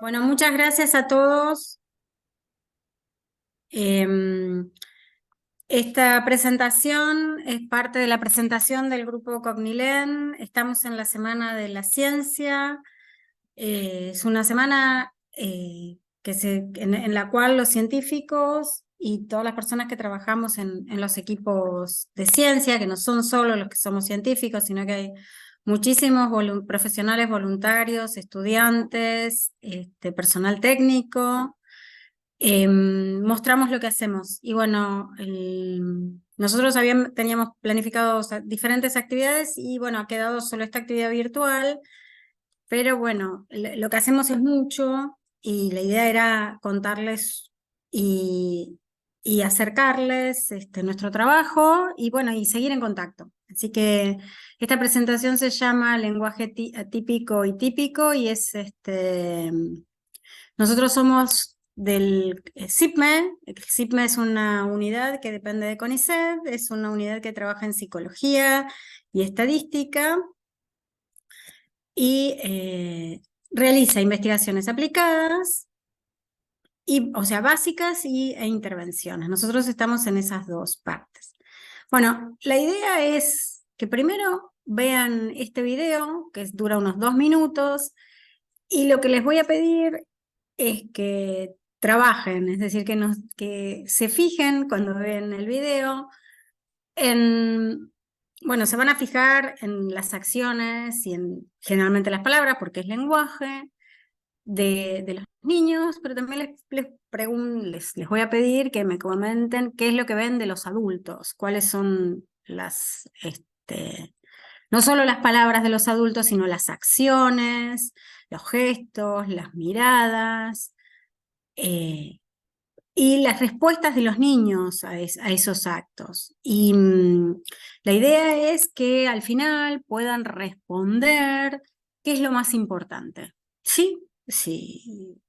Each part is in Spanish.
Bueno, muchas gracias a todos. Em, Esta presentación es parte de la presentación del grupo Cognilen. Estamos en la Semana de la Ciencia. Es una semana en la cual los científicos y todas las personas que trabajamos en los equipos de ciencia, que no son solo los que somos científicos, sino que hay muchísimos profesionales voluntarios, estudiantes, personal técnico. Mostramos lo que hacemos. Y bueno, nosotros teníamos planificado, o sea, diferentes actividades y bueno, ha quedado solo esta actividad virtual, pero bueno, lo que hacemos es mucho y la idea era contarles y, y acercarles nuestro trabajo y bueno, y seguir en contacto. Así que esta presentación se llama Lenguaje Atípico y Típico y es nosotros somos del CIPME. El CIPME es una unidad que depende de CONICET, es una unidad que trabaja en psicología y estadística y realiza investigaciones aplicadas, o sea, básicas e intervenciones. Nosotros estamos en esas dos partes. Bueno, la idea es que primero vean este video, que dura unos 2 minutos, y lo que les voy a pedir es que trabajen, es decir, que se fijen cuando ven el video bueno, se van a fijar en las acciones y en generalmente las palabras, porque es lenguaje de los niños, pero también les voy a pedir que me comenten qué es lo que ven de los adultos, cuáles son no solo las palabras de los adultos, sino las acciones, los gestos, las miradas, eh, y las respuestas de los niños a esos actos. Y la idea es que al final puedan responder qué es lo más importante. ¿Sí? Sí.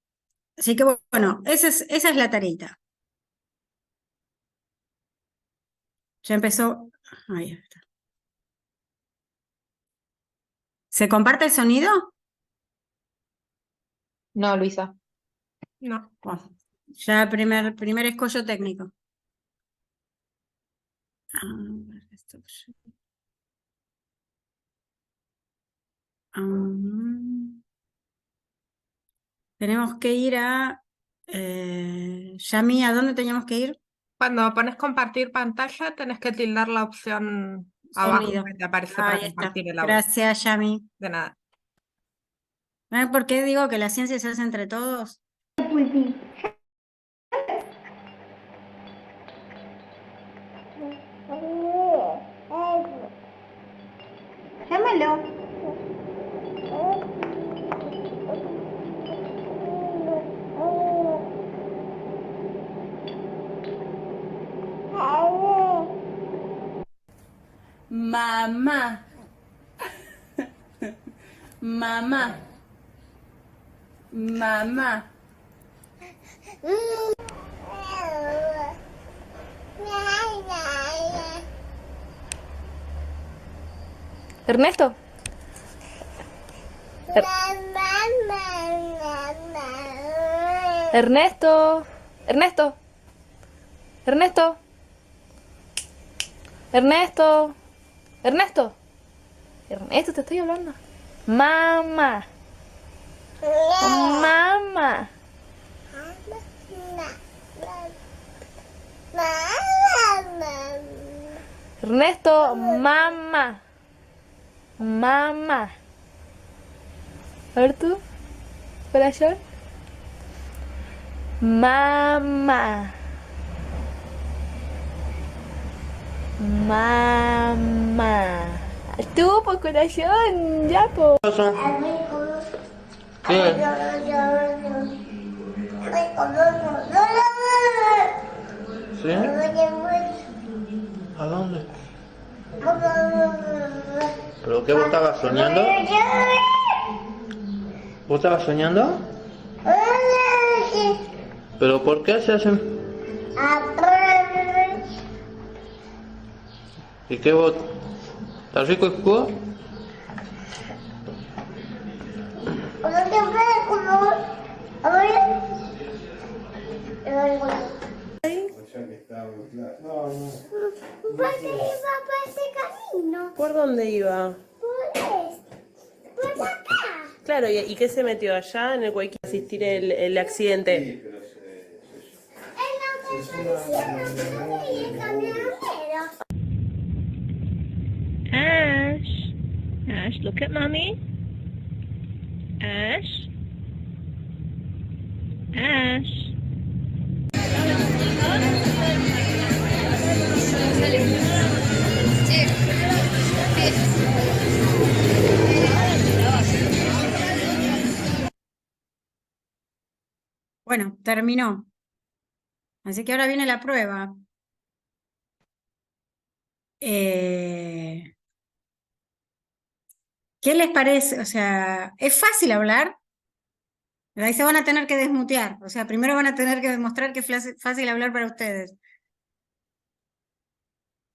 Así que bueno, esa es la tareita. Ya empezó. Ahí está. ¿Se comparte el sonido? No, Luisa. No. Bueno, ya primer escollo técnico. Ah, tenemos que ir a... Yami, ¿a dónde teníamos que ir? Cuando pones compartir pantalla, tenés que tildar la opción abajo Sonido. que te aparece para Ahí está. compartir el audio. Gracias, Yami. De nada. ¿Ves por qué digo que la ciencia se hace entre todos? Llámalo. Mamá. Mamá. Mamá. Ernesto. Ernesto. Ernesto. Ernesto. Ernesto. Ernesto. Ernesto, te estoy hablando. Mamá. Mamá. Ernesto, mamá. Mamá. A ver tú, corazón. Mamá. Mamá. Tú, pues corazón, ya, po. ¿Sí? ¿A dónde? ¿Pero qué vos estabas soñando? ¿Vos estabas soñando? ¿Pero por qué se hacen? ¿Y qué vos? ¿Estás rico el jugo? Porque iba por ese camino. ¿Por dónde iba? Por acá. Claro, ¿y qué se metió allá en el Guayquí a asistir el accidente? En la persona y el camionero. Ash. Ash, look at mommy. Ash. Ash. Bueno, terminó. Así que ahora viene la prueba. ¿Qué les parece? O sea, ¿es fácil hablar? Ahí se van a tener que desmutear. O sea, primero van a tener que demostrar que es fácil hablar para ustedes.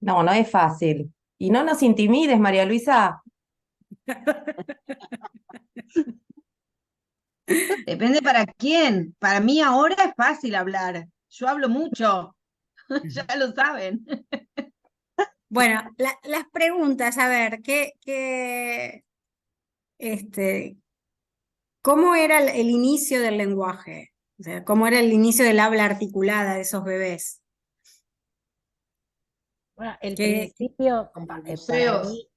No, no es fácil. Y no nos intimides, María Luisa. Depende para quién. Para mí ahora es fácil hablar. Yo hablo mucho. Ya lo saben. Bueno, las preguntas, a ver, ¿cómo era el inicio del lenguaje? O sea, ¿cómo era el inicio del habla articulada de esos bebés? Bueno, el ¿Qué- principio, Con para balbuceos. mí,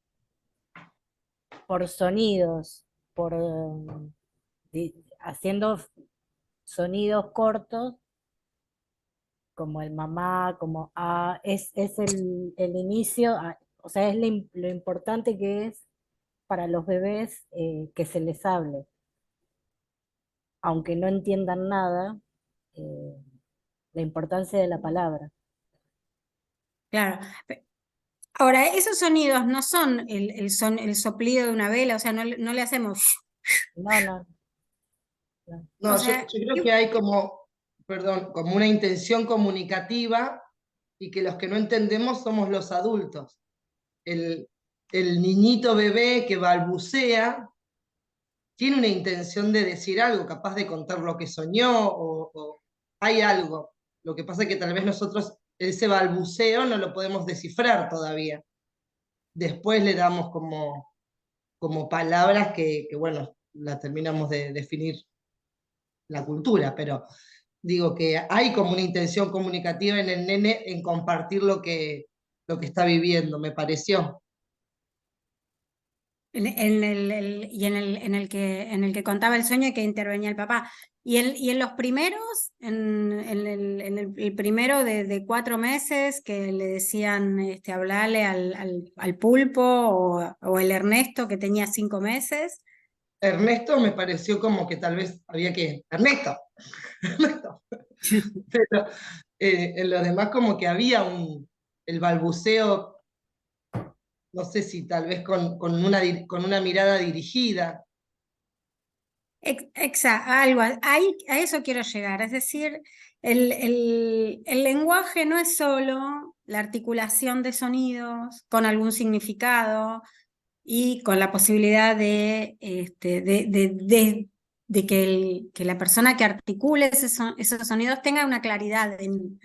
por sonidos, haciendo sonidos cortos, como el mamá, como es el inicio, o sea, es lo importante que es para los bebés que se les hable. Aunque no entiendan nada, la importancia de la palabra. Claro. Ahora, esos sonidos no son el soplido de una vela, o sea, no le hacemos... No. No, O sea, yo creo que hay como una intención comunicativa y que los que no entendemos somos los adultos. El niñito bebé que balbucea tiene una intención de decir algo, capaz de contar lo que soñó o hay algo. Lo que pasa es que tal vez nosotros ese balbuceo no lo podemos descifrar todavía. Después le damos como palabras que bueno, la terminamos de definir la cultura, pero digo que hay como una intención comunicativa en el nene en compartir lo que está viviendo, me pareció. en el que contaba el sueño y que intervenía el papá. Y en los primeros, el primero de 4 meses que le decían hablarle al pulpo o el Ernesto que tenía 5 meses. Ernesto me pareció como que tal vez había que... ¡Ernesto! ¡Ernesto! Pero en los demás como que había el balbuceo, no sé si tal vez con una mirada dirigida. Exacto, algo, a eso quiero llegar. Es decir, el lenguaje no es solo la articulación de sonidos con algún significado y con la posibilidad de que la persona que articule esos sonidos tenga una claridad en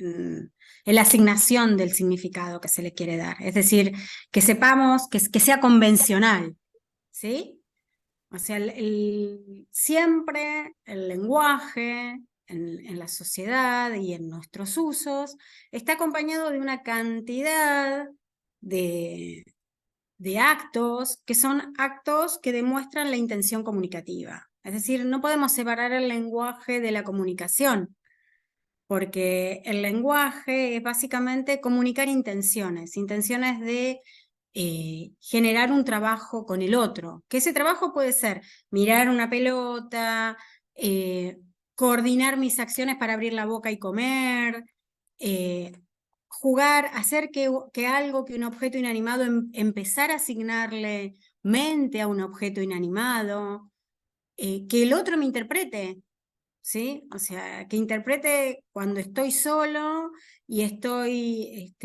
la asignación del significado que se le quiere dar. Es decir, que sepamos que sea convencional, ¿sí? O sea, siempre el lenguaje en la sociedad y en nuestros usos está acompañado de una cantidad de actos que son actos que demuestran la intención comunicativa. Es decir, no podemos separar el lenguaje de la comunicación, porque el lenguaje es básicamente comunicar intenciones de generar un trabajo con el otro, que ese trabajo puede ser mirar una pelota, coordinar mis acciones para abrir la boca y comer, jugar, hacer que un objeto inanimado, empezar a asignarle mente a un objeto inanimado, que el otro me interprete, ¿sí? O sea, que interprete cuando estoy solo y estoy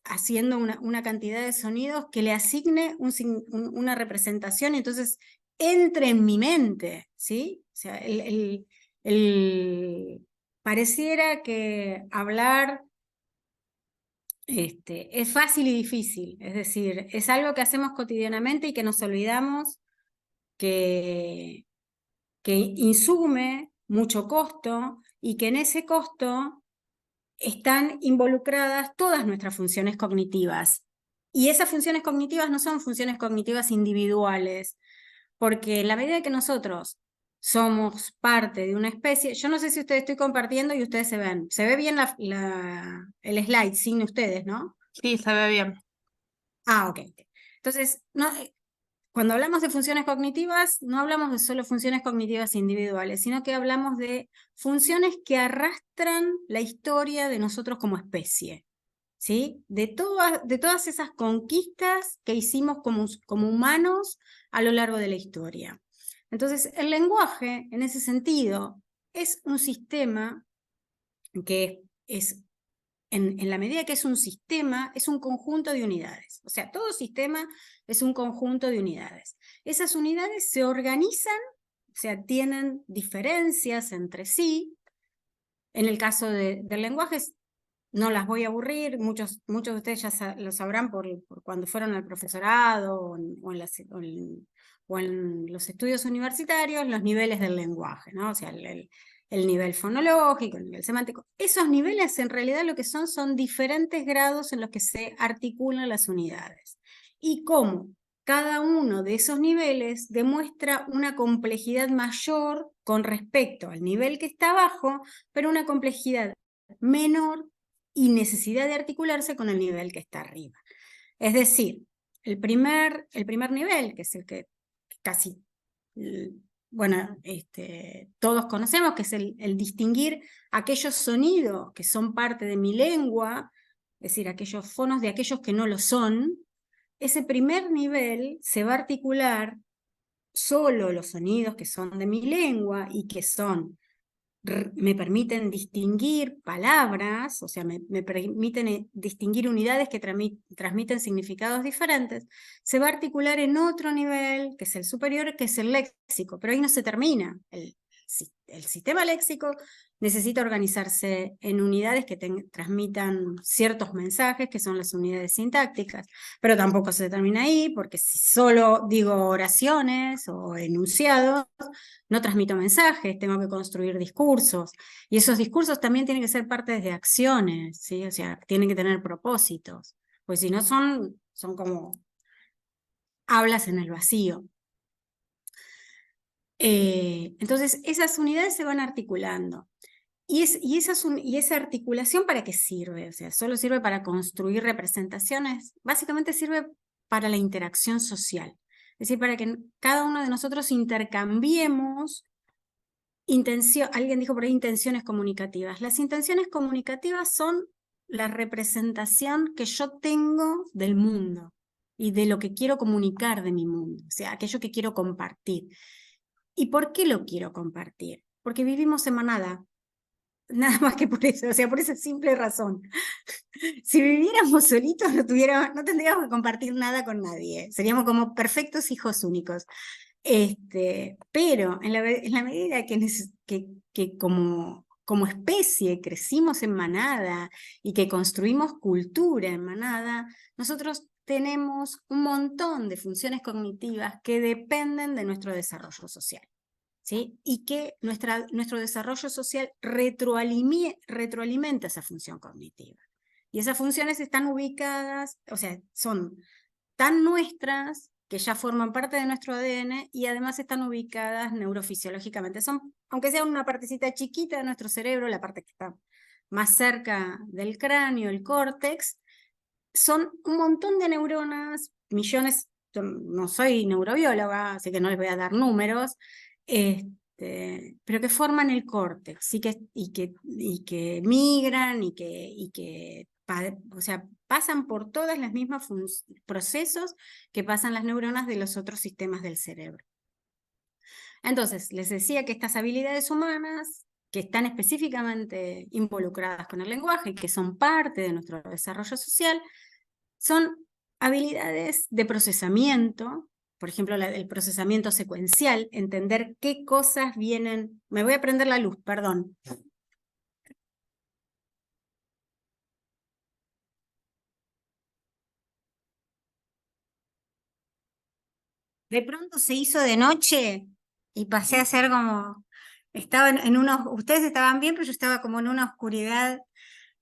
haciendo una cantidad de sonidos, que le asigne una representación y entonces entre en mi mente, ¿sí? O sea, pareciera que hablar es fácil y difícil, es decir, es algo que hacemos cotidianamente y que nos olvidamos que insume mucho costo y que en ese costo están involucradas todas nuestras funciones cognitivas. Y esas funciones cognitivas no son funciones cognitivas individuales, porque en la medida que nosotros somos parte de una especie, yo no sé si ustedes estoy compartiendo y ustedes se ven. Se ve bien el slide sin ustedes, ¿no? Sí, se ve bien. Ah, ok. Entonces, no, cuando hablamos de funciones cognitivas, no hablamos de solo funciones cognitivas individuales, sino que hablamos de funciones que arrastran la historia de nosotros como especie, ¿sí? De todas esas conquistas que hicimos como humanos a lo largo de la historia. Entonces, el lenguaje, en ese sentido, es un sistema que es, en la medida que es un sistema, es un conjunto de unidades. O sea, todo sistema es un conjunto de unidades. Esas unidades se organizan, o sea, tienen diferencias entre sí. En el caso del lenguaje, no las voy a aburrir, muchos de ustedes ya lo sabrán por cuando fueron al profesorado o en los estudios universitarios, los niveles del lenguaje, ¿no? O sea, el nivel fonológico, el nivel semántico. Esos niveles en realidad lo que son diferentes grados en los que se articulan las unidades. Y cómo cada uno de esos niveles demuestra una complejidad mayor con respecto al nivel que está abajo, pero una complejidad menor y necesidad de articularse con el nivel que está arriba. Es decir, el primer nivel, que es el que casi, bueno, todos conocemos, que es el distinguir aquellos sonidos que son parte de mi lengua, es decir, aquellos fonos de aquellos que no lo son. Ese primer nivel se va a articular solo los sonidos que son de mi lengua y que me permiten distinguir palabras, o sea, me permiten distinguir unidades que transmiten significados diferentes. Se va a articular en otro nivel, que es el superior, que es el léxico, pero ahí no se termina. El sistema léxico necesita organizarse en unidades que transmitan ciertos mensajes, que son las unidades sintácticas, pero tampoco se termina ahí, porque si solo digo oraciones o enunciados, no transmito mensajes, tengo que construir discursos, y esos discursos también tienen que ser parte de acciones, ¿sí? O sea, tienen que tener propósitos, pues si no son como hablas en el vacío. Entonces, esas unidades se van articulando. ¿Y esa articulación para qué sirve? O sea, ¿solo sirve para construir representaciones? Básicamente sirve para la interacción social. Es decir, para que cada uno de nosotros intercambiemos alguien dijo por ahí intenciones comunicativas. Las intenciones comunicativas son la representación que yo tengo del mundo y de lo que quiero comunicar de mi mundo, o sea, aquello que quiero compartir. ¿Y por qué lo quiero compartir? Porque vivimos en manada, nada más que por eso, o sea, por esa simple razón. Si viviéramos solitos no tendríamos que compartir nada con nadie, seríamos como perfectos hijos únicos. Pero en la medida que como especie crecimos en manada y que construimos cultura en manada, nosotros tenemos un montón de funciones cognitivas que dependen de nuestro desarrollo social, ¿sí? Y que nuestro desarrollo social retroalimenta esa función cognitiva. Y esas funciones están ubicadas, o sea, son tan nuestras que ya forman parte de nuestro ADN y además están ubicadas neurofisiológicamente. Aunque sea una partecita chiquita de nuestro cerebro, la parte que está más cerca del cráneo, el córtex, son un montón de neuronas, millones, no soy neurobióloga, así que no les voy a dar números, pero que forman el córtex y que migran y que o sea, pasan por todas las mismas procesos que pasan las neuronas de los otros sistemas del cerebro. Entonces, les decía que estas habilidades humanas, que están específicamente involucradas con el lenguaje, que son parte de nuestro desarrollo social, son habilidades de procesamiento, por ejemplo, el procesamiento secuencial, entender qué cosas vienen. Me voy a prender la luz, perdón. de pronto se hizo de noche y pasé a ser como, estaba en unos, ustedes estaban bien, pero yo estaba como en una oscuridad.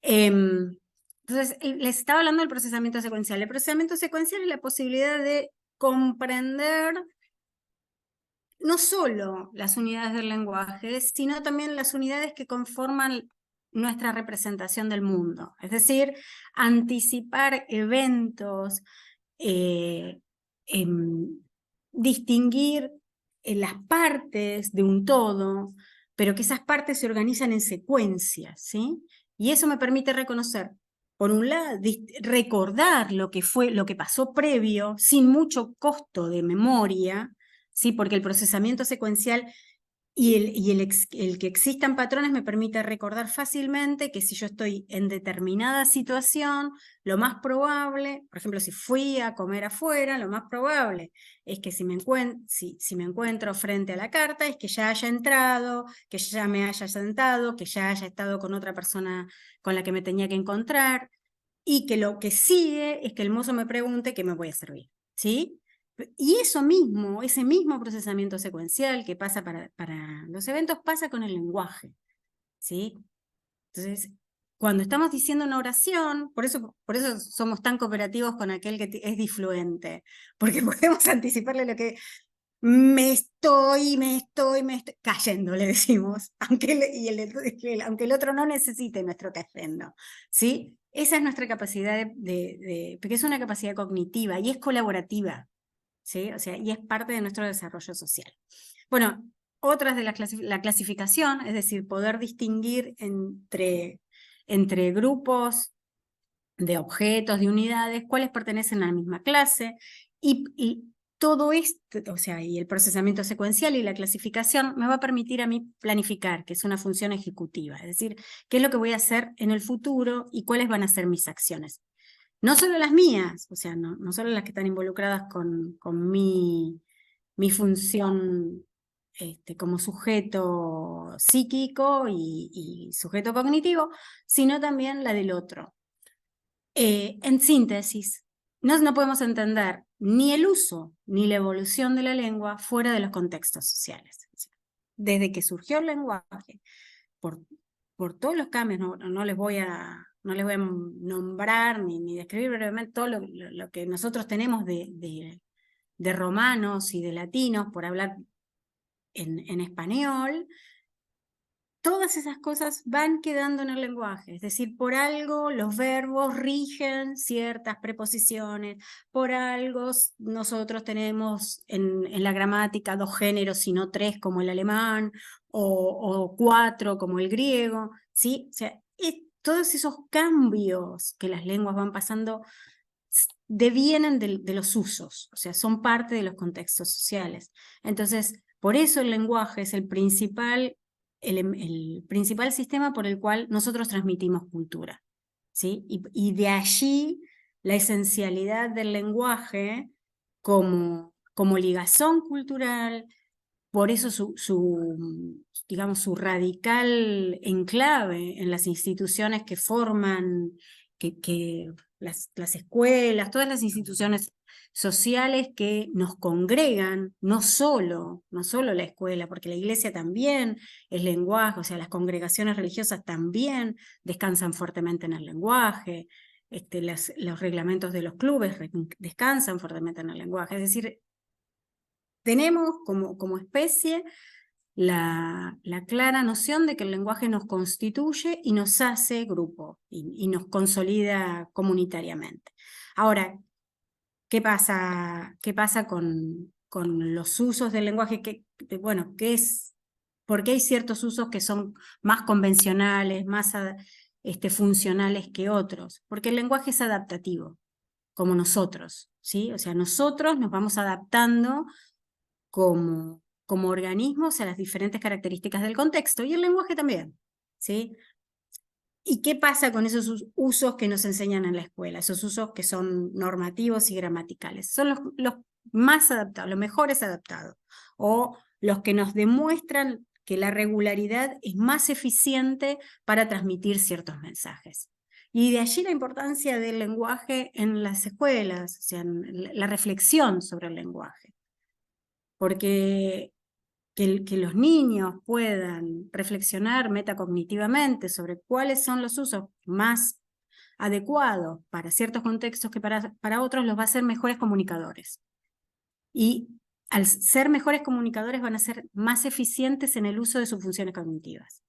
Entonces, les estaba hablando del procesamiento secuencial. El procesamiento secuencial es la posibilidad de comprender no solo las unidades del lenguaje, sino también las unidades que conforman nuestra representación del mundo. Es decir, anticipar eventos, distinguir las partes de un todo, pero que esas partes se organizan en secuencias, ¿sí? Y eso me permite reconocer, por un lado, recordar lo que fue, lo que pasó previo, sin mucho costo de memoria, ¿sí? Porque el procesamiento secuencial y el que existan patrones me permite recordar fácilmente que si yo estoy en determinada situación, lo más probable, por ejemplo, si fui a comer afuera, lo más probable es que si me encuentro frente a la carta, es que ya haya entrado, que ya me haya sentado, que ya haya estado con otra persona con la que me tenía que encontrar, y que lo que sigue es que el mozo me pregunte qué me voy a servir, ¿sí? Y eso mismo, ese mismo procesamiento secuencial que pasa para los eventos, pasa con el lenguaje, ¿sí? Entonces, cuando estamos diciendo una oración, por eso somos tan cooperativos con aquel que es disfluente, porque podemos anticiparle lo que me estoy cayendo, le decimos, aunque el otro no necesite nuestro cayendo, ¿sí? Esa es nuestra capacidad porque es una capacidad cognitiva y es colaborativa, ¿sí? O sea, y es parte de nuestro desarrollo social. Bueno, otras de la clasificación, es decir, poder distinguir entre grupos de objetos, de unidades, cuáles pertenecen a la misma clase, y todo esto, o sea, y el procesamiento secuencial y la clasificación me va a permitir a mí planificar, que es una función ejecutiva, es decir, qué es lo que voy a hacer en el futuro y cuáles van a ser mis acciones. No solo las mías, o sea, no solo las que están involucradas con mi función como sujeto psíquico y sujeto cognitivo, sino también la del otro. En síntesis, no podemos entender ni el uso ni la evolución de la lengua fuera de los contextos sociales. Desde que surgió el lenguaje, por todos los cambios, no les voy a nombrar ni describir brevemente todo lo que nosotros tenemos de romanos y de latinos por hablar en español. Todas esas cosas van quedando en el lenguaje, es decir, por algo los verbos rigen ciertas preposiciones, por algo nosotros tenemos en la gramática 2 géneros y no 3 como el alemán, o 4 como el griego, ¿sí? O sea, todos esos cambios que las lenguas van pasando devienen de los usos, o sea, son parte de los contextos sociales. Entonces, por eso el lenguaje es el principal sistema por el cual nosotros transmitimos cultura, ¿sí? Y de allí la esencialidad del lenguaje como ligazón cultural, por eso digamos, su radical enclave en las instituciones que forman, las escuelas, todas las instituciones sociales que nos congregan, no solo la escuela, porque la iglesia también es lenguaje, o sea, las congregaciones religiosas también descansan fuertemente en el lenguaje, los reglamentos de los clubes descansan fuertemente en el lenguaje, es decir, tenemos como especie la clara noción de que el lenguaje nos constituye y nos hace grupo y nos consolida comunitariamente. Ahora, ¿qué pasa con los usos del lenguaje? Bueno, ¿por qué hay ciertos usos que son más convencionales, más funcionales que otros? Porque el lenguaje es adaptativo, como nosotros, ¿sí? O sea, nosotros nos vamos adaptando como organismos a las diferentes características del contexto, y el lenguaje también, ¿sí? ¿Y qué pasa con esos usos que nos enseñan en la escuela? Esos usos que son normativos y gramaticales. Son los más adaptados, los mejores adaptados, o los que nos demuestran que la regularidad es más eficiente para transmitir ciertos mensajes. Y de allí la importancia del lenguaje en las escuelas, o sea, en la reflexión sobre el lenguaje. porque que los niños puedan reflexionar metacognitivamente sobre cuáles son los usos más adecuados para ciertos contextos que para otros, los va a hacer mejores comunicadores. Y al ser mejores comunicadores van a ser más eficientes en el uso de sus funciones cognitivas.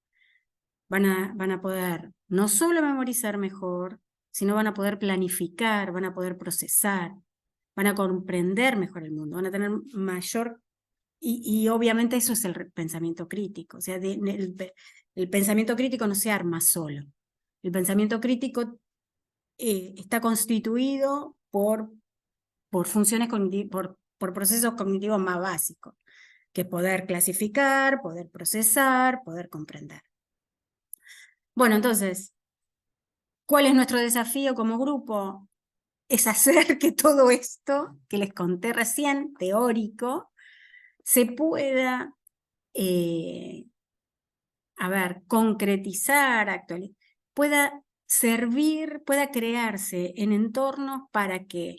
Van a poder no solo memorizar mejor, sino van a poder planificar, van a poder procesar, van a comprender mejor el mundo, van a tener mayor... Y obviamente eso es el pensamiento crítico. O sea, el pensamiento crítico no se arma solo. El pensamiento crítico está constituido por funciones cognitivas, por procesos cognitivos más básicos, que es poder clasificar, poder procesar, poder comprender. Bueno, entonces, ¿cuál es nuestro desafío como grupo? Es hacer que todo esto que les conté recién, teórico, se pueda, concretizar, actualizar, pueda servir, pueda crearse en entornos para que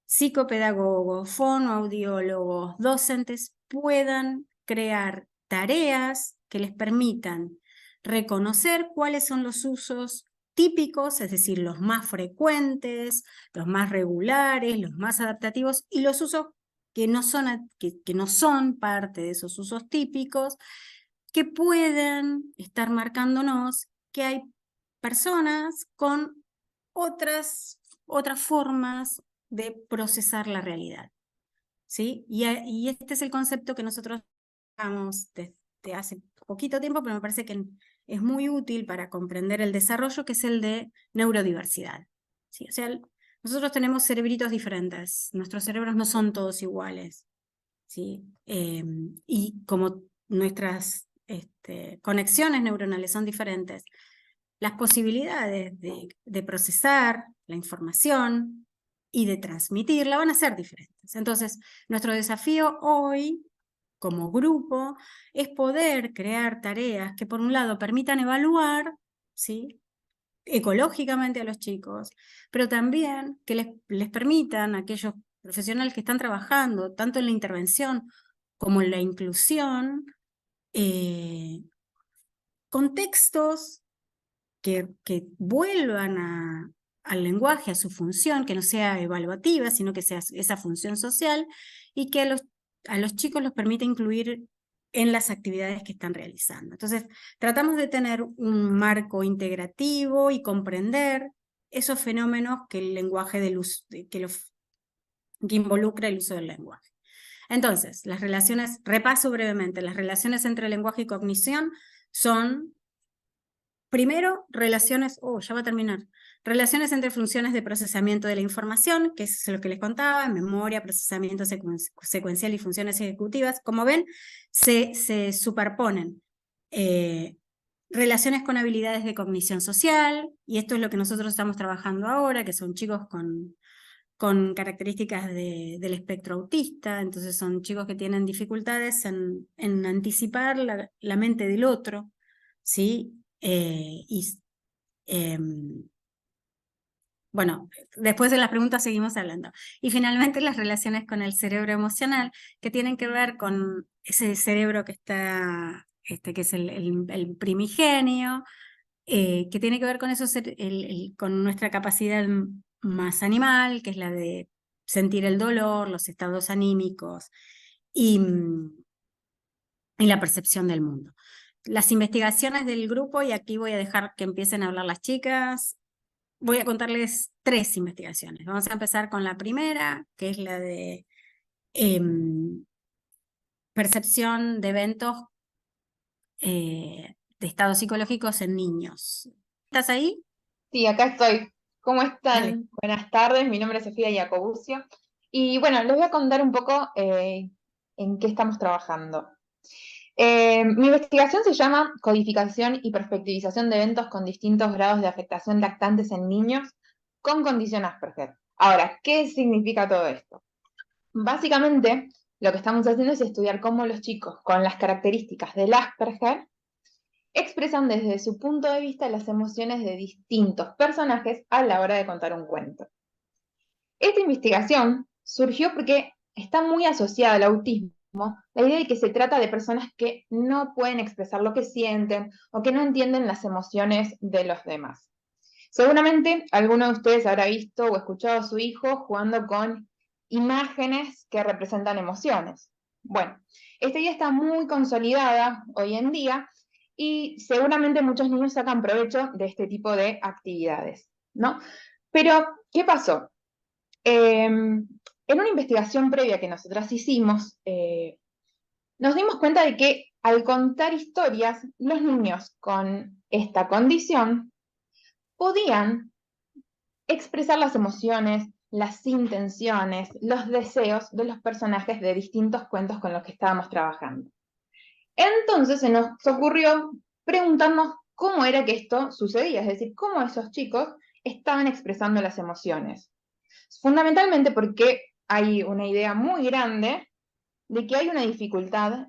psicopedagogos, fonoaudiólogos, docentes puedan crear tareas que les permitan reconocer cuáles son los usos típicos, es decir, los más frecuentes, los más regulares, los más adaptativos, y los usos que no son parte de esos usos típicos, que puedan estar marcándonos que hay personas con otras formas de procesar la realidad, ¿sí? Y este es el concepto que nosotros trabajamos desde hace poquito tiempo, pero me parece que es muy útil para comprender el desarrollo, que es el de neurodiversidad, ¿sí? O sea, nosotros tenemos cerebritos diferentes, nuestros cerebros no son todos iguales, ¿sí? Y como nuestras conexiones neuronales son diferentes, las posibilidades de procesar la información y de transmitirla van a ser diferentes. Entonces, nuestro desafío hoy, como grupo, es poder crear tareas que por un lado permitan evaluar, ¿sí?, ecológicamente a los chicos, pero también que les permitan a aquellos profesionales que están trabajando tanto en la intervención como en la inclusión, contextos que vuelvan al lenguaje, a su función, que no sea evaluativa, sino que sea esa función social, y que a los chicos los permita incluir en las actividades que están realizando. Entonces, tratamos de tener un marco integrativo y comprender esos fenómenos que el lenguaje que involucra el uso del lenguaje. Entonces, repaso brevemente, las relaciones entre lenguaje y cognición son, primero, relaciones entre funciones de procesamiento de la información, que es lo que les contaba, memoria, procesamiento secuencial y funciones ejecutivas. Como ven, se superponen relaciones con habilidades de cognición social, y esto es lo que nosotros estamos trabajando ahora, que son chicos con características del espectro autista, entonces son chicos que tienen dificultades en anticipar la mente del otro, ¿sí? Bueno, después de las preguntas seguimos hablando. Y finalmente las relaciones con el cerebro emocional, que tienen que ver con ese cerebro que está, que es el primigenio, que tiene que ver con eso, con nuestra capacidad más animal, que es la de sentir el dolor, los estados anímicos y la percepción del mundo. Las investigaciones del grupo, y aquí voy a dejar que empiecen a hablar las chicas, voy a contarles 3 investigaciones. Vamos a empezar con la primera, que es la de percepción de eventos de estados psicológicos en niños. ¿Estás ahí? Sí, acá estoy. ¿Cómo están? Dale. Buenas tardes, mi nombre es Sofía Iacobuccio. Y bueno, les voy a contar un poco en qué estamos trabajando. Mi investigación se llama Codificación y Perspectivización de Eventos con distintos grados de afectación lactantes en niños con condición Asperger. Ahora, ¿qué significa todo esto? Básicamente, lo que estamos haciendo es estudiar cómo los chicos con las características del Asperger expresan desde su punto de vista las emociones de distintos personajes a la hora de contar un cuento. Esta investigación surgió porque está muy asociada al autismo la idea de que se trata de personas que no pueden expresar lo que sienten o que no entienden las emociones de los demás. Seguramente alguno de ustedes habrá visto o escuchado a su hijo jugando con imágenes que representan emociones. Bueno, esta idea está muy consolidada hoy en día y seguramente muchos niños sacan provecho de este tipo de actividades, ¿no? Pero, ¿qué pasó? En una investigación previa que nosotras hicimos, nos dimos cuenta de que al contar historias, los niños con esta condición podían expresar las emociones, las intenciones, los deseos de los personajes de distintos cuentos con los que estábamos trabajando. Entonces se nos ocurrió preguntarnos cómo era que esto sucedía, es decir, cómo esos chicos estaban expresando las emociones. Fundamentalmente porque hay una idea muy grande de que hay una dificultad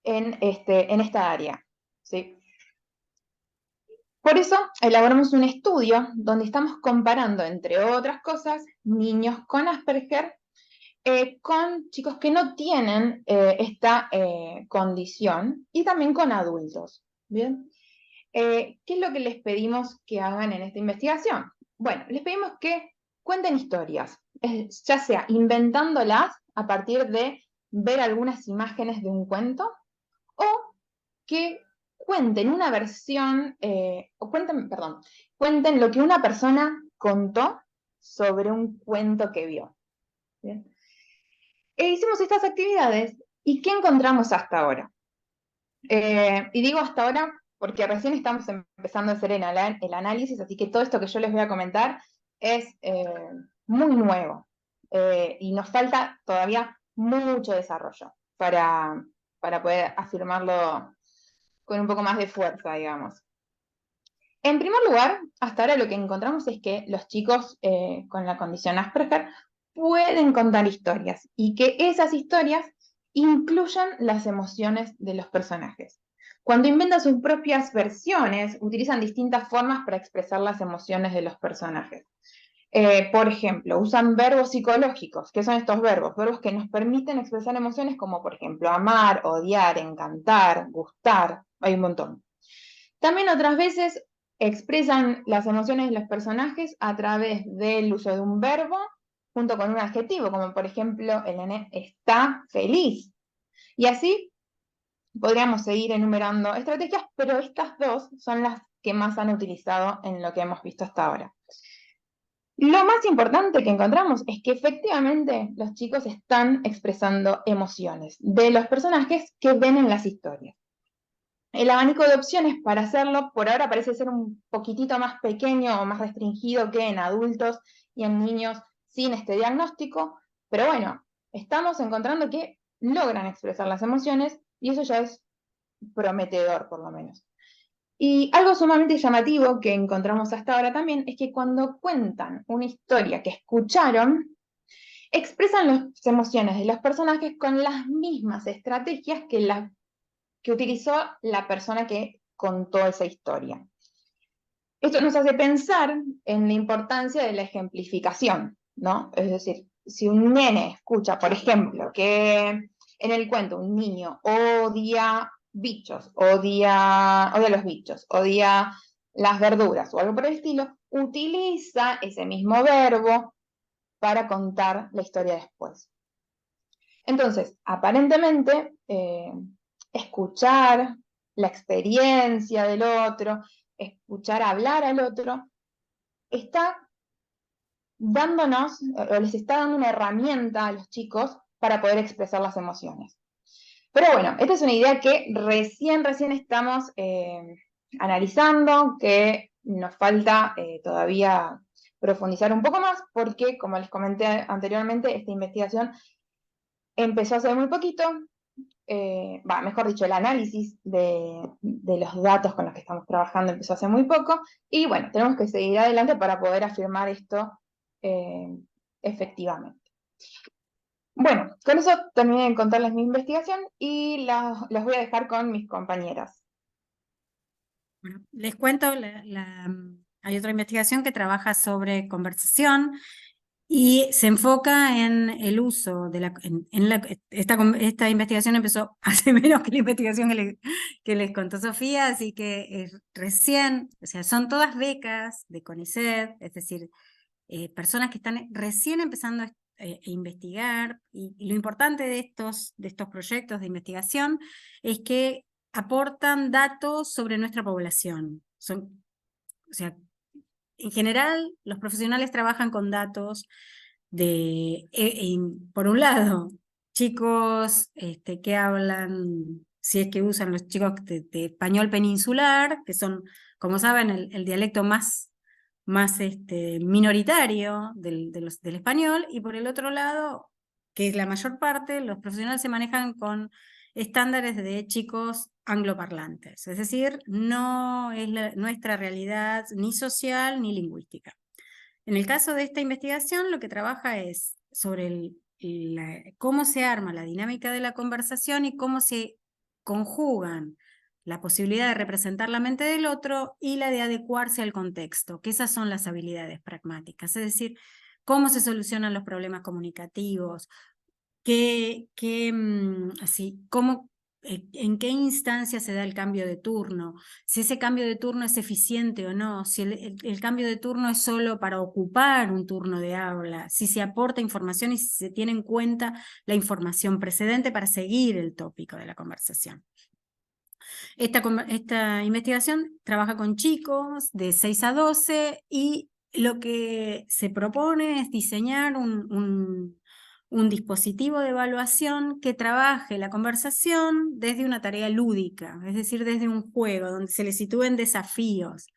en esta área, ¿sí? Por eso elaboramos un estudio donde estamos comparando, entre otras cosas, niños con Asperger con chicos que no tienen esta condición y también con adultos. ¿Bien? ¿Qué es lo que les pedimos que hagan en esta investigación? Bueno, les pedimos que cuenten historias, ya sea inventándolas a partir de ver algunas imágenes de un cuento o que cuenten una versión, cuenten lo que una persona contó sobre un cuento que vio. ¿Bien? Hicimos estas actividades y ¿qué encontramos hasta ahora? Y digo hasta ahora porque recién estamos empezando a hacer el análisis, así que todo esto que yo les voy a comentar es muy nuevo y nos falta todavía mucho desarrollo para poder afirmarlo con un poco más de fuerza, digamos. En primer lugar, hasta ahora lo que encontramos es que los chicos con la condición Asperger pueden contar historias y que esas historias incluyan las emociones de los personajes. Cuando inventan sus propias versiones, utilizan distintas formas para expresar las emociones de los personajes. Por ejemplo, usan verbos psicológicos. ¿Qué son estos verbos? Verbos que nos permiten expresar emociones como, por ejemplo, amar, odiar, encantar, gustar. Hay un montón. También otras veces expresan las emociones de los personajes a través del uso de un verbo junto con un adjetivo, como por ejemplo, el nene está feliz. Y así podríamos seguir enumerando estrategias, pero estas dos son las que más han utilizado en lo que hemos visto hasta ahora. Lo más importante que encontramos es que efectivamente los chicos están expresando emociones de los personajes que ven en las historias. El abanico de opciones para hacerlo por ahora parece ser un poquitito más pequeño o más restringido que en adultos y en niños sin este diagnóstico, pero bueno, estamos encontrando que logran expresar las emociones y eso ya es prometedor por lo menos. Y algo sumamente llamativo que encontramos hasta ahora también es que cuando cuentan una historia que escucharon, expresan las emociones de los personajes con las mismas estrategias que utilizó la persona que contó esa historia. Esto nos hace pensar en la importancia de la ejemplificación, ¿no? Es decir, si un nene escucha, por ejemplo, que en el cuento un niño odia bichos, odia los bichos, odia las verduras o algo por el estilo, utiliza ese mismo verbo para contar la historia después. Entonces, aparentemente, escuchar la experiencia del otro, escuchar hablar al otro, está dándonos, o les está dando una herramienta a los chicos para poder expresar las emociones. Pero bueno, esta es una idea que recién estamos analizando, que nos falta todavía profundizar un poco más, porque como les comenté anteriormente, esta investigación empezó hace muy poquito, mejor dicho, el análisis de los datos con los que estamos trabajando empezó hace muy poco, y bueno, tenemos que seguir adelante para poder afirmar esto efectivamente. Bueno, con eso terminé de contarles mi investigación y las voy a dejar con mis compañeras. Bueno, les cuento, hay otra investigación que trabaja sobre conversación Y se enfoca en el uso de esta investigación empezó hace menos que la investigación que les contó Sofía, así que recién, o sea, son todas becas de CONICET, es decir, personas que están recién empezando a investigar, y lo importante de estos proyectos de investigación es que aportan datos sobre nuestra población. O sea, en general, los profesionales trabajan con datos por un lado, chicos que hablan, si es que usan los chicos de español peninsular, que son, como saben, el dialecto más minoritario del español, y por el otro lado, que es la mayor parte, los profesionales se manejan con estándares de chicos angloparlantes, es decir, no es nuestra realidad ni social ni lingüística. En el caso de esta investigación, lo que trabaja es sobre cómo se arma la dinámica de la conversación y cómo se conjugan la posibilidad de representar la mente del otro y la de adecuarse al contexto, que esas son las habilidades pragmáticas, es decir, cómo se solucionan los problemas comunicativos, en qué instancia se da el cambio de turno, si ese cambio de turno es eficiente o no, si el cambio de turno es solo para ocupar un turno de habla, si se aporta información y si se tiene en cuenta la información precedente para seguir el tópico de la conversación. Esta investigación trabaja con chicos de 6 a 12 y lo que se propone es diseñar un dispositivo de evaluación que trabaje la conversación desde una tarea lúdica, es decir, desde un juego donde se le sitúen desafíos,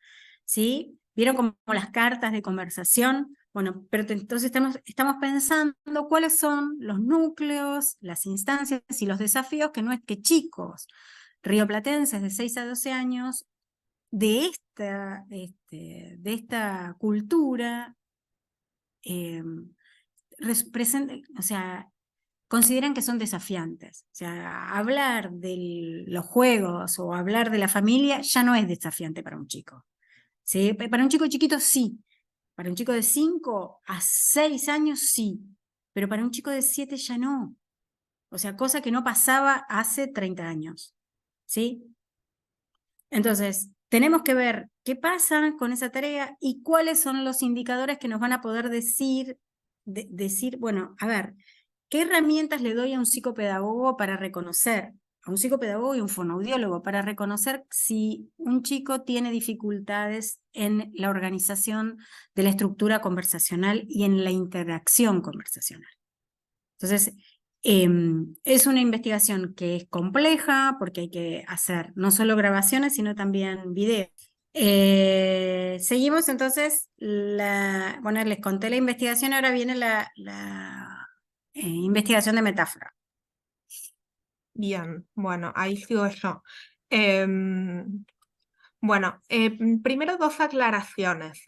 ¿sí? ¿Vieron como las cartas de conversación? Bueno, pero entonces estamos pensando cuáles son los núcleos, las instancias y los desafíos que chicos rioplatenses de 6 a 12 años de esta cultura o sea, consideran que son desafiantes. O sea, hablar de los juegos o hablar de la familia ya no es desafiante para un chico. ¿Sí? Para un chico chiquito sí. Para un chico de 5 a 6 años sí. Pero para un chico de 7 ya no. O sea, cosa que no pasaba hace 30 años. ¿Sí? Entonces, tenemos que ver qué pasa con esa tarea y cuáles son los indicadores que nos van a poder decir, bueno, a ver, ¿qué herramientas le doy a un psicopedagogo para reconocer, a un psicopedagogo y un fonoaudiólogo, para reconocer si un chico tiene dificultades en la organización de la estructura conversacional y en la interacción conversacional? Entonces, es una investigación que es compleja porque hay que hacer no solo grabaciones, sino también videos. Seguimos entonces, bueno, les conté la investigación, ahora viene la investigación de metáfora. Bien, bueno, ahí sigo yo. Bueno, primero dos aclaraciones.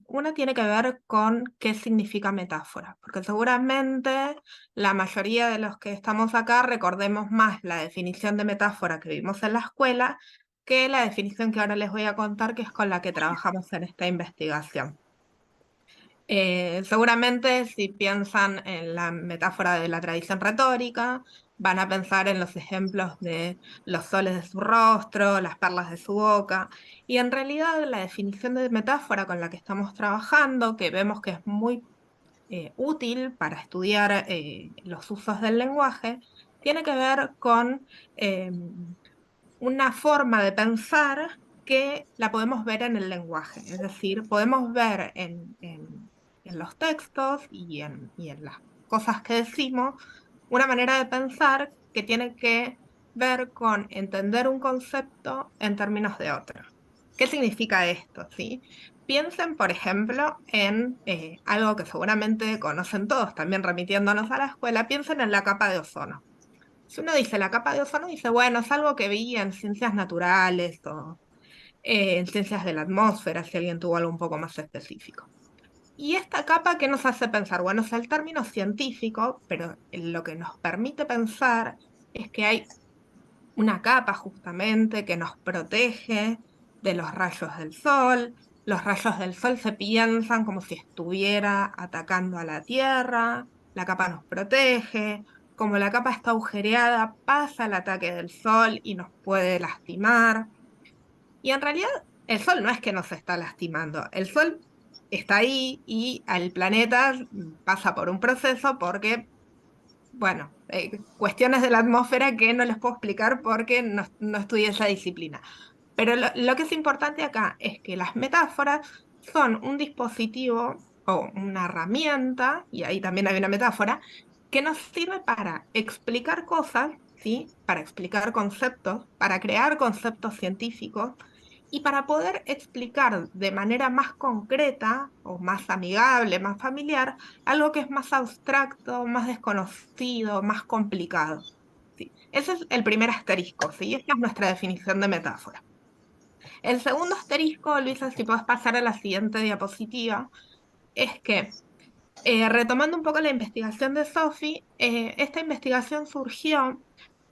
Una tiene que ver con qué significa metáfora, porque seguramente la mayoría de los que estamos acá recordemos más la definición de metáfora que vimos en la escuela que la definición que ahora les voy a contar, que es con la que trabajamos en esta investigación. Seguramente si piensan en la metáfora de la tradición retórica, van a pensar en los ejemplos de los soles de su rostro, las perlas de su boca, y en realidad la definición de metáfora con la que estamos trabajando, que vemos que es muy útil para estudiar los usos del lenguaje, tiene que ver con una forma de pensar que la podemos ver en el lenguaje, es decir, podemos ver en los textos y en las cosas que decimos, una manera de pensar que tiene que ver con entender un concepto en términos de otro. ¿Qué significa esto? ¿Sí? Piensen, por ejemplo, en algo que seguramente conocen todos, también remitiéndonos a la escuela, piensen en la capa de ozono. Si uno dice la capa de ozono, dice, bueno, es algo que vi en ciencias naturales o en ciencias de la atmósfera, si alguien tuvo algo un poco más específico. Y esta capa, ¿qué nos hace pensar? Bueno, es el término científico, pero lo que nos permite pensar es que hay una capa justamente que nos protege de los rayos del sol, los rayos del sol se piensan como si estuviera atacando a la Tierra, la capa nos protege, como la capa está agujereada, pasa el ataque del sol y nos puede lastimar. Y en realidad el sol no es que nos está lastimando, el sol está ahí y al planeta pasa por un proceso porque, bueno, cuestiones de la atmósfera que no les puedo explicar porque no estudié esa disciplina. Pero lo que es importante acá es que las metáforas son un dispositivo o una herramienta, y ahí también hay una metáfora, que nos sirve para explicar cosas, ¿sí? Para explicar conceptos, para crear conceptos científicos y para poder explicar de manera más concreta o más amigable, más familiar, algo que es más abstracto, más desconocido, más complicado. ¿Sí? Ese es el primer asterisco, ¿sí? Esta es nuestra definición de metáfora. El segundo asterisco, Luisa, si puedes pasar a la siguiente diapositiva, es que, retomando un poco la investigación de Sophie, esta investigación surgió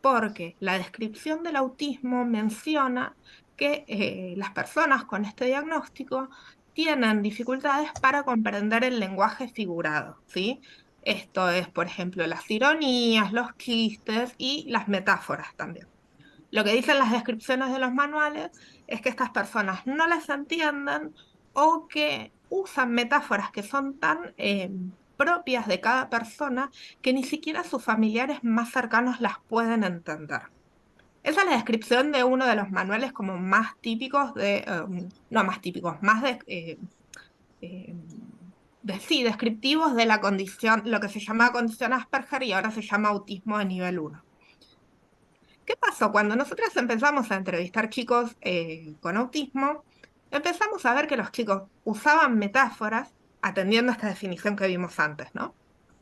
porque la descripción del autismo menciona que las personas con este diagnóstico tienen dificultades para comprender el lenguaje figurado, ¿sí? Esto es, por ejemplo, las ironías, los chistes y las metáforas también. Lo que dicen las descripciones de los manuales es que estas personas no las entienden o que usan metáforas que son tan propias de cada persona que ni siquiera sus familiares más cercanos las pueden entender. Esa es la descripción de uno de los manuales como más típicos no más típicos, más sí, descriptivos de la condición, lo que se llama condición Asperger y ahora se llama autismo de nivel 1. ¿Qué pasó? Cuando nosotras empezamos a entrevistar chicos con autismo, empezamos a ver que los chicos usaban metáforas, atendiendo a esta definición que vimos antes, ¿no?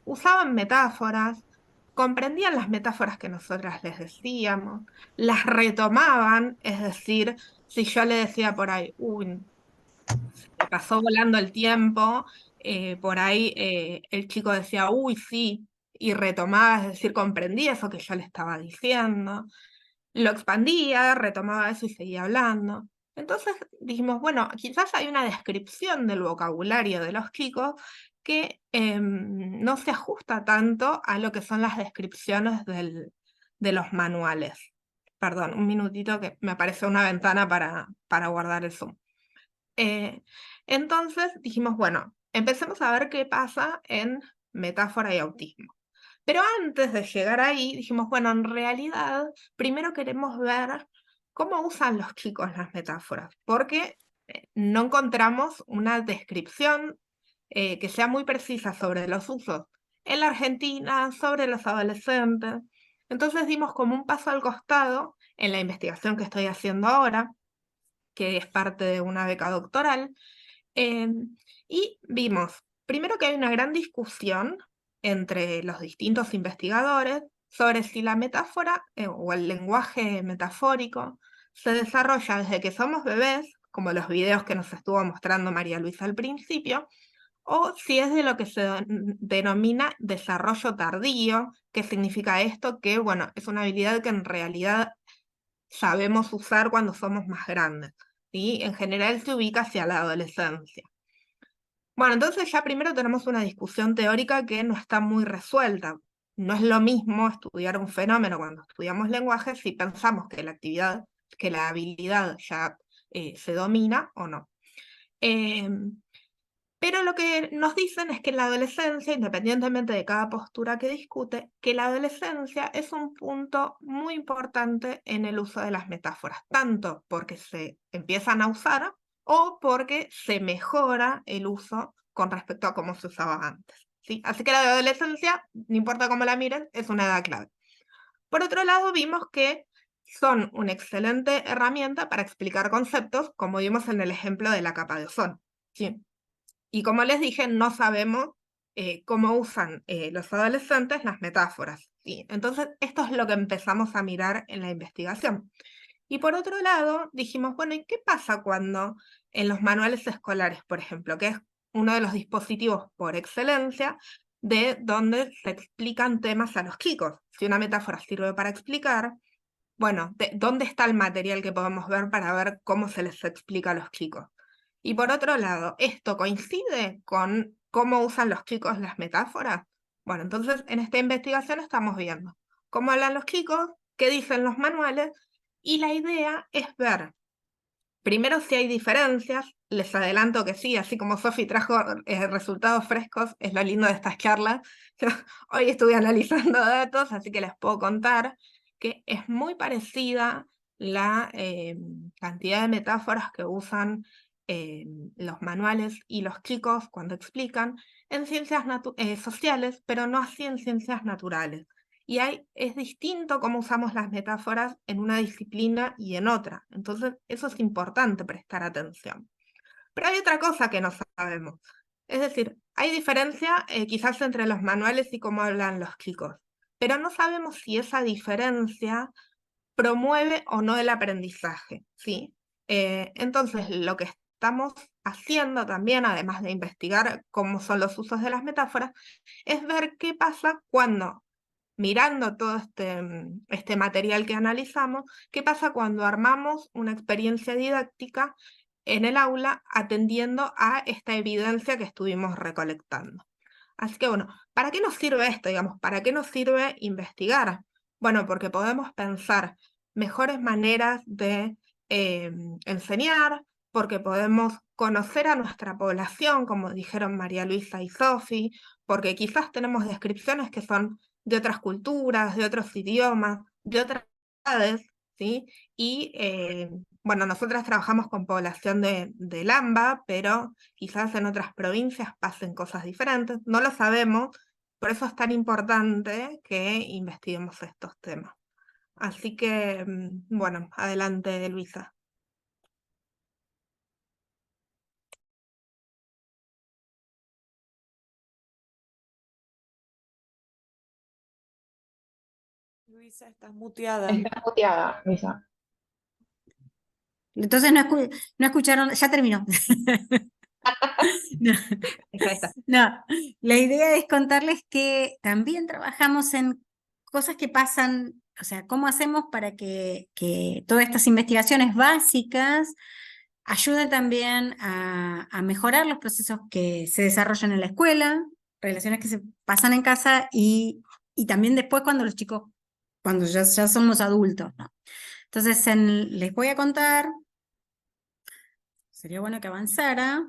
Usaban metáforas, comprendían las metáforas que nosotras les decíamos, las retomaban, es decir, si yo le decía por ahí, uy, se pasó volando el tiempo, por ahí el chico decía, uy, sí, y retomaba, es decir, comprendía eso que yo le estaba diciendo, lo expandía, retomaba eso y seguía hablando. Entonces dijimos, bueno, quizás hay una descripción del vocabulario de los chicos que no se ajusta tanto a lo que son las descripciones de los manuales. Perdón, un minutito que me apareció una ventana para guardar el Zoom. Entonces dijimos, bueno, empecemos a ver qué pasa en metáfora y autismo. Pero antes de llegar ahí, dijimos, bueno, en realidad, primero queremos ver cómo usan los chicos las metáforas, porque no encontramos una descripción que sea muy precisa sobre los usos en la Argentina, sobre los adolescentes. Entonces dimos como un paso al costado en la investigación que estoy haciendo ahora, que es parte de una beca doctoral, y vimos, primero que hay una gran discusión entre los distintos investigadores sobre si la metáfora o el lenguaje metafórico se desarrolla desde que somos bebés, como los videos que nos estuvo mostrando María Luisa al principio, o si es de lo que se denomina desarrollo tardío. ¿Qué significa esto? Que, bueno, es una habilidad que en realidad sabemos usar cuando somos más grandes, ¿sí? En general se ubica hacia la adolescencia. Bueno, entonces ya primero tenemos una discusión teórica que no está muy resuelta. No es lo mismo estudiar un fenómeno cuando estudiamos lenguaje si pensamos que la actividad, que la habilidad ya se domina o no. Pero lo que nos dicen es que en la adolescencia, independientemente de cada postura que discute, que la adolescencia es un punto muy importante en el uso de las metáforas, tanto porque se empiezan a usar o porque se mejora el uso con respecto a cómo se usaba antes, ¿sí? Así que la adolescencia, no importa cómo la miren, es una edad clave. Por otro lado, vimos que son una excelente herramienta para explicar conceptos, como vimos en el ejemplo de la capa de ozono, ¿sí? Y como les dije, no sabemos cómo usan los adolescentes las metáforas, ¿sí? Entonces, esto es lo que empezamos a mirar en la investigación. Y por otro lado, dijimos, bueno, ¿y qué pasa cuando en los manuales escolares, por ejemplo, que es uno de los dispositivos por excelencia de donde se explican temas a los chicos? Si una metáfora sirve para explicar, bueno, ¿dónde está el material que podemos ver para ver cómo se les explica a los chicos? Y por otro lado, ¿esto coincide con cómo usan los chicos las metáforas? Bueno, entonces en esta investigación estamos viendo cómo hablan los chicos, qué dicen los manuales, y la idea es ver primero si hay diferencias. Les adelanto que sí, así como Sofi trajo resultados frescos, es lo lindo de estas charlas. Yo hoy estuve analizando datos, así que les puedo contar que es muy parecida la cantidad de metáforas que usan los manuales y los chicos cuando explican en ciencias sociales, pero no así en ciencias naturales. Y es distinto cómo usamos las metáforas en una disciplina y en otra. Entonces, eso es importante prestar atención. Pero hay otra cosa que no sabemos. Es decir, hay diferencia quizás entre los manuales y cómo hablan los chicos, pero no sabemos si esa diferencia promueve o no el aprendizaje, ¿sí? Entonces, lo que estamos haciendo también, además de investigar cómo son los usos de las metáforas, es ver qué pasa cuando, mirando todo este material que analizamos, qué pasa cuando armamos una experiencia didáctica en el aula atendiendo a esta evidencia que estuvimos recolectando. Así que bueno, ¿para qué nos sirve esto, digamos? ¿Para qué nos sirve investigar? Bueno, porque podemos pensar mejores maneras de enseñar, porque podemos conocer a nuestra población, como dijeron María Luisa y Sofi, porque quizás tenemos descripciones que son de otras culturas, de otros idiomas, de otras edades, ¿sí? Y bueno, nosotras trabajamos con población de Lamba, pero quizás en otras provincias pasen cosas diferentes, no lo sabemos, por eso es tan importante que investiguemos estos temas. Así que, bueno, adelante, Luisa. Luisa, estás muteada. Estás muteada, Luisa. Entonces no escucharon, ya terminó. No. Ahí está. No, la idea es contarles que también trabajamos en cosas que pasan, o sea, cómo hacemos para que todas estas investigaciones básicas ayuden también a mejorar los procesos que se desarrollan en la escuela, relaciones que se pasan en casa y también después cuando los chicos, cuando ya somos adultos, ¿no? Entonces les voy a contar, sería bueno que avanzara,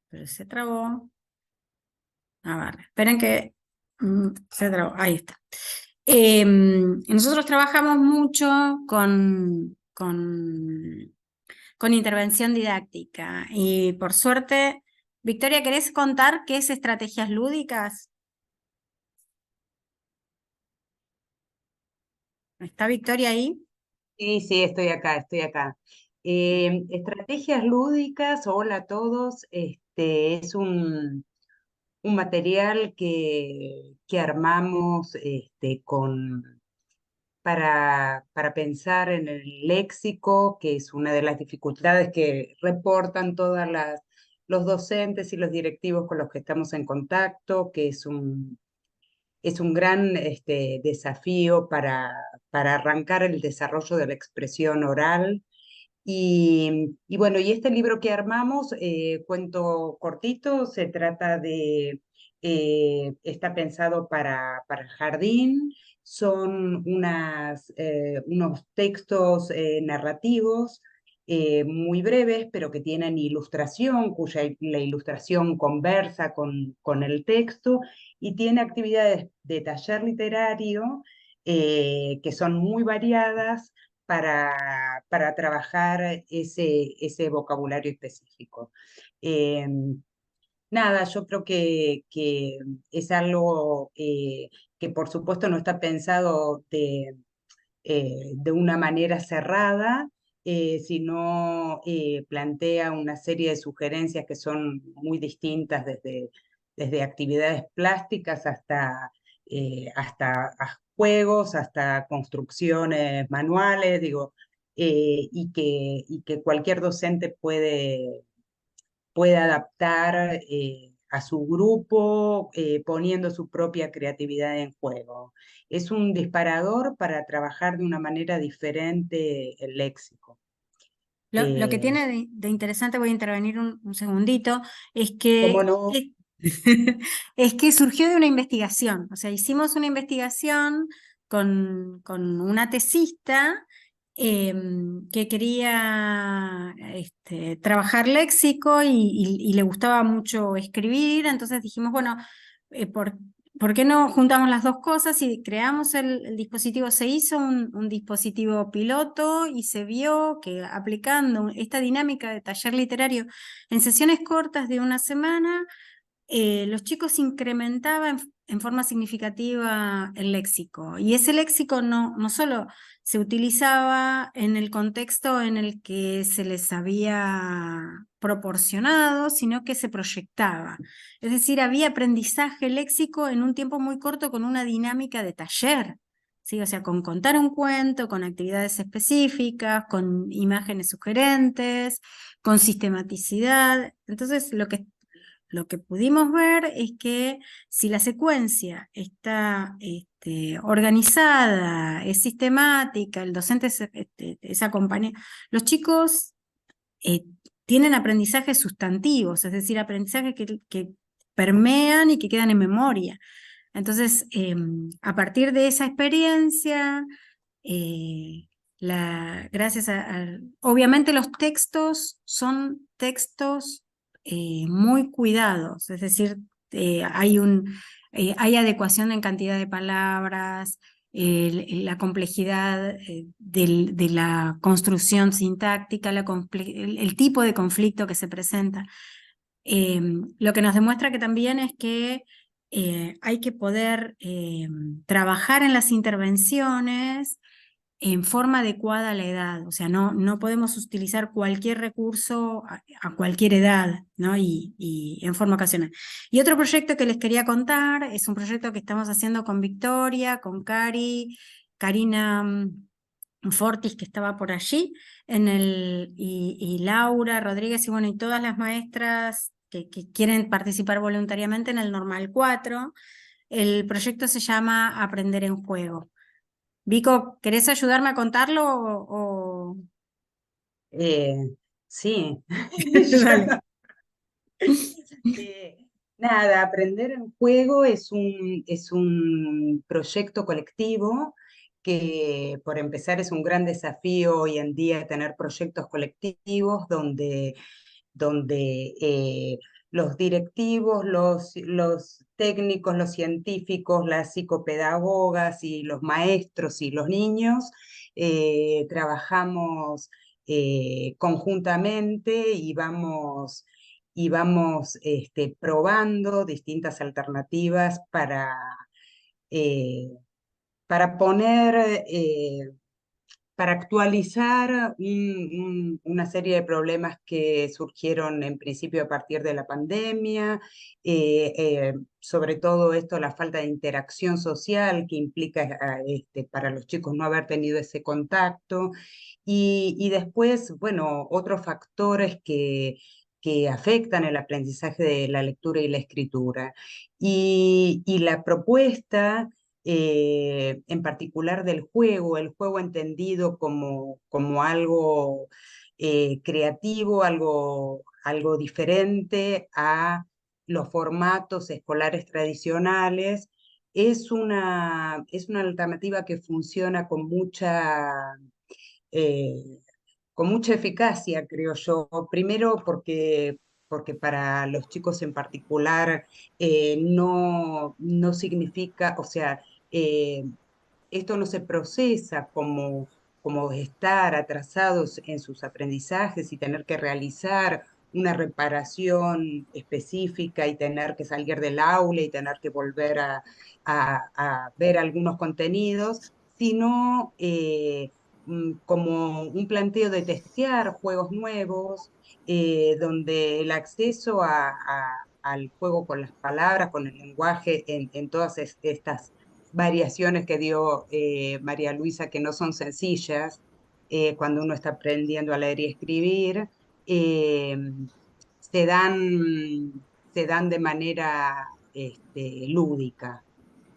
pero se trabó. A ver, esperen que se trabó, ahí está. Nosotros trabajamos mucho con intervención didáctica y por suerte, Victoria, ¿querés contar qué es estrategias lúdicas? ¿Está Victoria ahí? Sí, sí, estoy acá, estoy acá. Estrategias lúdicas, hola a todos, es un material que armamos para pensar en el léxico, que es una de las dificultades que reportan los docentes y los directivos con los que estamos en contacto, que es un gran desafío para arrancar el desarrollo de la expresión oral. Y bueno, y este libro que armamos, cuento cortito, se trata está pensado para jardín, son unos textos narrativos muy breves, pero que tienen ilustración, la ilustración conversa con el texto, y tiene actividades de taller literario que son muy variadas para trabajar ese vocabulario específico. Nada, yo creo que es algo que por supuesto no está pensado de una manera cerrada, sino plantea una serie de sugerencias que son muy distintas desde actividades plásticas hasta juegos, hasta construcciones manuales, digo, y que cualquier docente puede adaptar a su grupo, poniendo su propia creatividad en juego. Es un disparador para trabajar de una manera diferente el léxico. Lo que Eh, tiene de interesante, voy a intervenir un segundito, es que, ¿Cómo no? es que surgió de una investigación. O sea, hicimos una investigación con una tesista que quería trabajar léxico y le gustaba mucho escribir. Entonces dijimos, bueno, ¿por qué no juntamos las dos cosas y creamos el dispositivo? Se hizo un dispositivo piloto y se vio que aplicando esta dinámica de taller literario en sesiones cortas de una semana, los chicos incrementaban en forma significativa el léxico. Y ese léxico no solo se utilizaba en el contexto en el que se les había proporcionado, sino que se proyectaba. Es decir, había aprendizaje léxico en un tiempo muy corto con una dinámica de taller. ¿Sí? O sea, con contar un cuento, con actividades específicas, con imágenes sugerentes, con sistematicidad. Entonces, lo que pudimos ver es que si la secuencia está organizada, es sistemática, el docente es acompañado, los chicos tienen aprendizajes sustantivos, es decir, aprendizajes que permean y que quedan en memoria. Entonces, a partir de esa experiencia, gracias obviamente los textos son textos muy cuidados, es decir, hay adecuación en cantidad de palabras, la complejidad de la construcción sintáctica, el tipo de conflicto que se presenta. Lo que nos demuestra que también es que hay que poder trabajar en las intervenciones en forma adecuada a la edad. O sea, no podemos utilizar cualquier recurso a cualquier edad, ¿no? Y en forma ocasional. Y otro proyecto que les quería contar es un proyecto que estamos haciendo con Victoria, con Karina Fortis, que estaba por allí, y Laura Rodríguez, y bueno, y todas las maestras que quieren participar voluntariamente en el Normal 4. El proyecto se llama Aprender en Juego. Vico, ¿querés ayudarme a contarlo Sí. Dale. Nada, Aprender en Juego es un proyecto colectivo que, por empezar, es un gran desafío hoy en día tener proyectos colectivos donde los directivos, los técnicos, los científicos, las psicopedagogas y los maestros y los niños trabajamos conjuntamente y vamos probando distintas alternativas eh, para poner para actualizar una serie de problemas que surgieron en principio a partir de la pandemia, sobre todo esto, la falta de interacción social que implica para los chicos no haber tenido ese contacto, y después, bueno, otros factores que afectan el aprendizaje de la lectura y la escritura. Y la propuesta en particular del juego, el juego entendido como algo creativo, algo diferente a los formatos escolares tradicionales, es una alternativa que funciona eh, con mucha eficacia, creo yo. Primero porque para los chicos en particular no significa, o sea, esto no se procesa como estar atrasados en sus aprendizajes y tener que realizar una reparación específica y tener que salir del aula y tener que volver a ver algunos contenidos, sino como un planteo de testear juegos nuevos, donde el acceso al juego con las palabras, con el lenguaje, en todas estas variaciones que dio María Luisa, que no son sencillas cuando uno está aprendiendo a leer y escribir, eh, se dan de manera lúdica,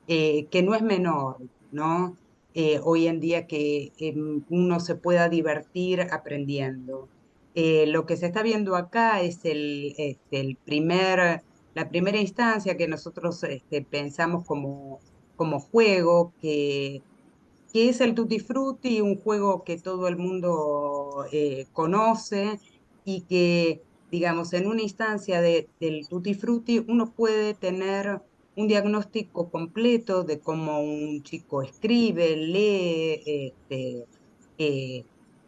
que no es menor, ¿no? Hoy en día que uno se pueda divertir aprendiendo. Lo que se está viendo acá es la primera instancia que nosotros pensamos como juego, que es el Tutti Frutti, un juego que todo el mundo conoce y que, digamos, en una instancia del Tutti Frutti uno puede tener un diagnóstico completo de cómo un chico escribe, lee,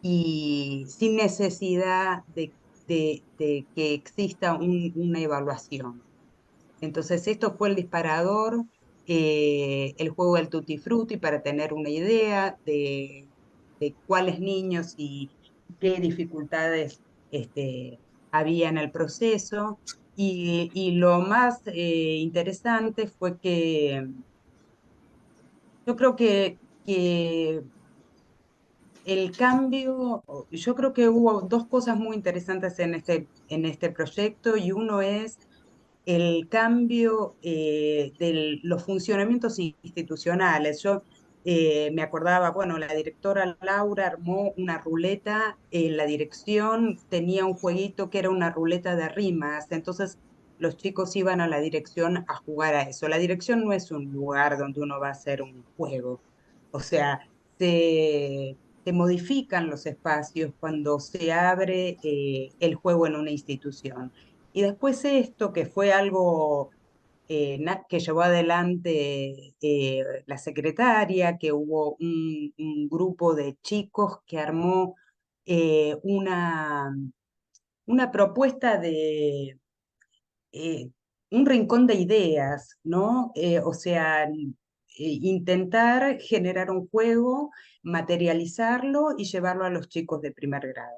y sin necesidad de que exista una evaluación. Entonces, esto fue el disparador, el juego del Tutti Frutti, para tener una idea de cuáles niños y qué dificultades había en el proceso. Y lo más interesante fue que yo creo que el cambio, yo creo que hubo dos cosas muy interesantes en este proyecto, y uno es el cambio de los funcionamientos institucionales. Yo me acordaba, bueno, la directora Laura armó una ruleta en la dirección, tenía un jueguito que era una ruleta de rimas, entonces los chicos iban a la dirección a jugar a eso. La dirección no es un lugar donde uno va a hacer un juego, o sea, se modifican los espacios cuando se abre el juego en una institución. Y después esto, que fue algo que llevó adelante la secretaria, que hubo un grupo de chicos que armó una propuesta de un rincón de ideas, ¿no? O sea, intentar generar un juego, materializarlo y llevarlo a los chicos de primer grado.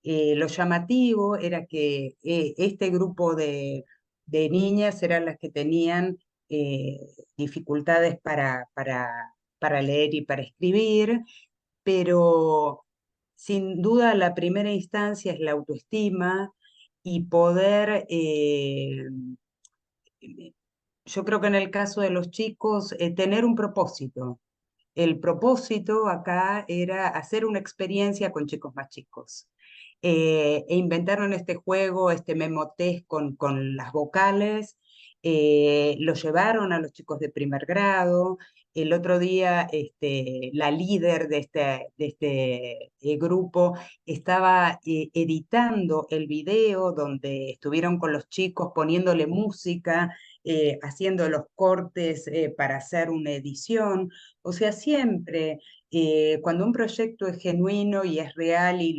Lo llamativo era que este grupo de niñas eran las que tenían dificultades para leer y para escribir, pero sin duda la primera instancia es la autoestima y poder, yo creo que en el caso de los chicos, tener un propósito. El propósito acá era hacer una experiencia con chicos más chicos. E inventaron este juego, este memotest con las vocales, lo llevaron a los chicos de primer grado. El otro día la líder de este grupo estaba editando el video donde estuvieron con los chicos poniéndole música, haciendo los cortes para hacer una edición. O sea, siempre cuando un proyecto es genuino y es real y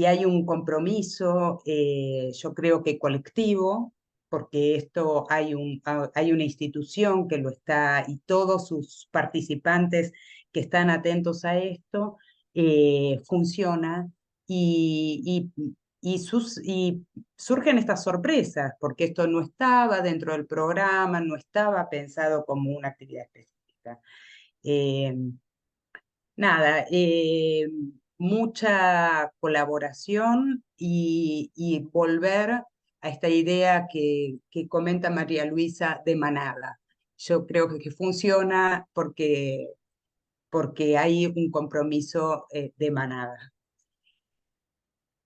hay un compromiso, yo creo que colectivo, porque esto hay una institución que lo está, y todos sus participantes que están atentos a esto, funciona, y surgen estas sorpresas, porque esto no estaba dentro del programa, no estaba pensado como una actividad específica. Nada, mucha colaboración y volver a esta idea que comenta María Luisa de manada. Yo creo que funciona porque hay un compromiso de manada.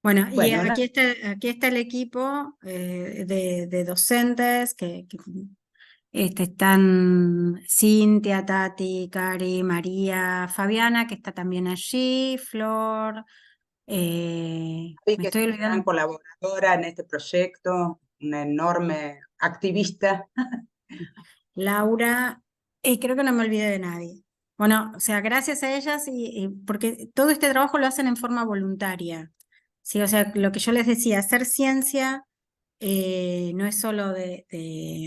Bueno, y Bueno, aquí está el equipo de docentes que están Cintia, Tati, Cari, María, Fabiana, que está también allí, Flor, vi me que estoy es una gran olvidando. colaboradora en este proyecto, una enorme activista. Laura, y creo que no me olvidé de nadie. Bueno, o sea, gracias a ellas y porque todo este trabajo lo hacen en forma voluntaria. Sí, o sea, lo que yo les decía, hacer ciencia no es solo o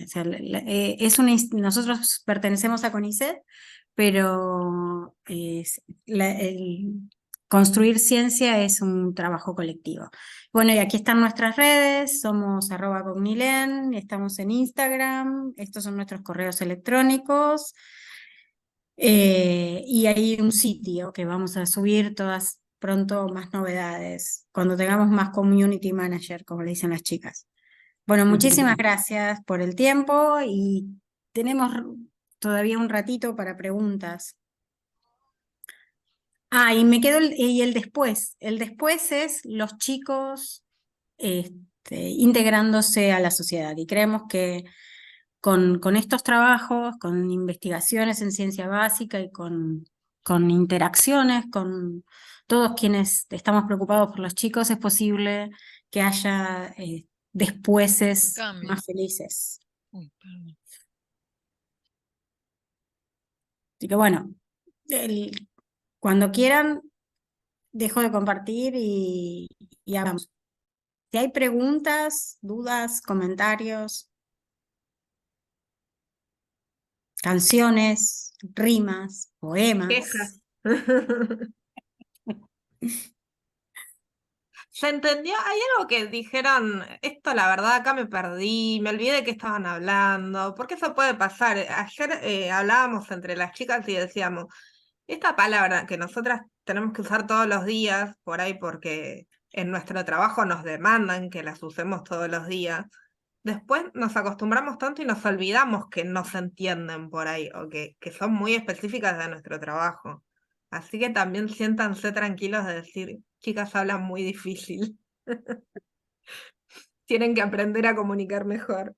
sea, nosotros pertenecemos a CONICET, pero construir ciencia es un trabajo colectivo. Bueno, y aquí están nuestras redes, somos @cognilen, estamos en Instagram, estos son nuestros correos electrónicos, y hay un sitio que vamos a subir todas pronto más novedades, cuando tengamos más community manager, como le dicen las chicas. Bueno, muchísimas gracias por el tiempo y tenemos todavía un ratito para preguntas. Ah, y me quedó el después. El después es los chicos integrándose a la sociedad. Y creemos que con estos trabajos, con investigaciones en ciencia básica y con interacciones con todos quienes estamos preocupados por los chicos, es posible que haya despuéses Cambio. más felices. Uy, perdón. Así que bueno, cuando quieran, dejo de compartir y hablamos. Si hay preguntas, dudas, comentarios, canciones, rimas, poemas. Quejas. ¿Se entendió? Hay algo que dijeron, esto la verdad acá me perdí, me olvidé de qué estaban hablando, porque eso puede pasar. Ayer hablábamos entre las chicas y decíamos, esta palabra que nosotras tenemos que usar todos los días, por ahí porque en nuestro trabajo nos demandan que las usemos todos los días, después nos acostumbramos tanto y nos olvidamos que no se entienden por ahí, o que son muy específicas de nuestro trabajo. Así que también siéntanse tranquilos de decir, chicas hablan muy difícil. Tienen que aprender a comunicar mejor.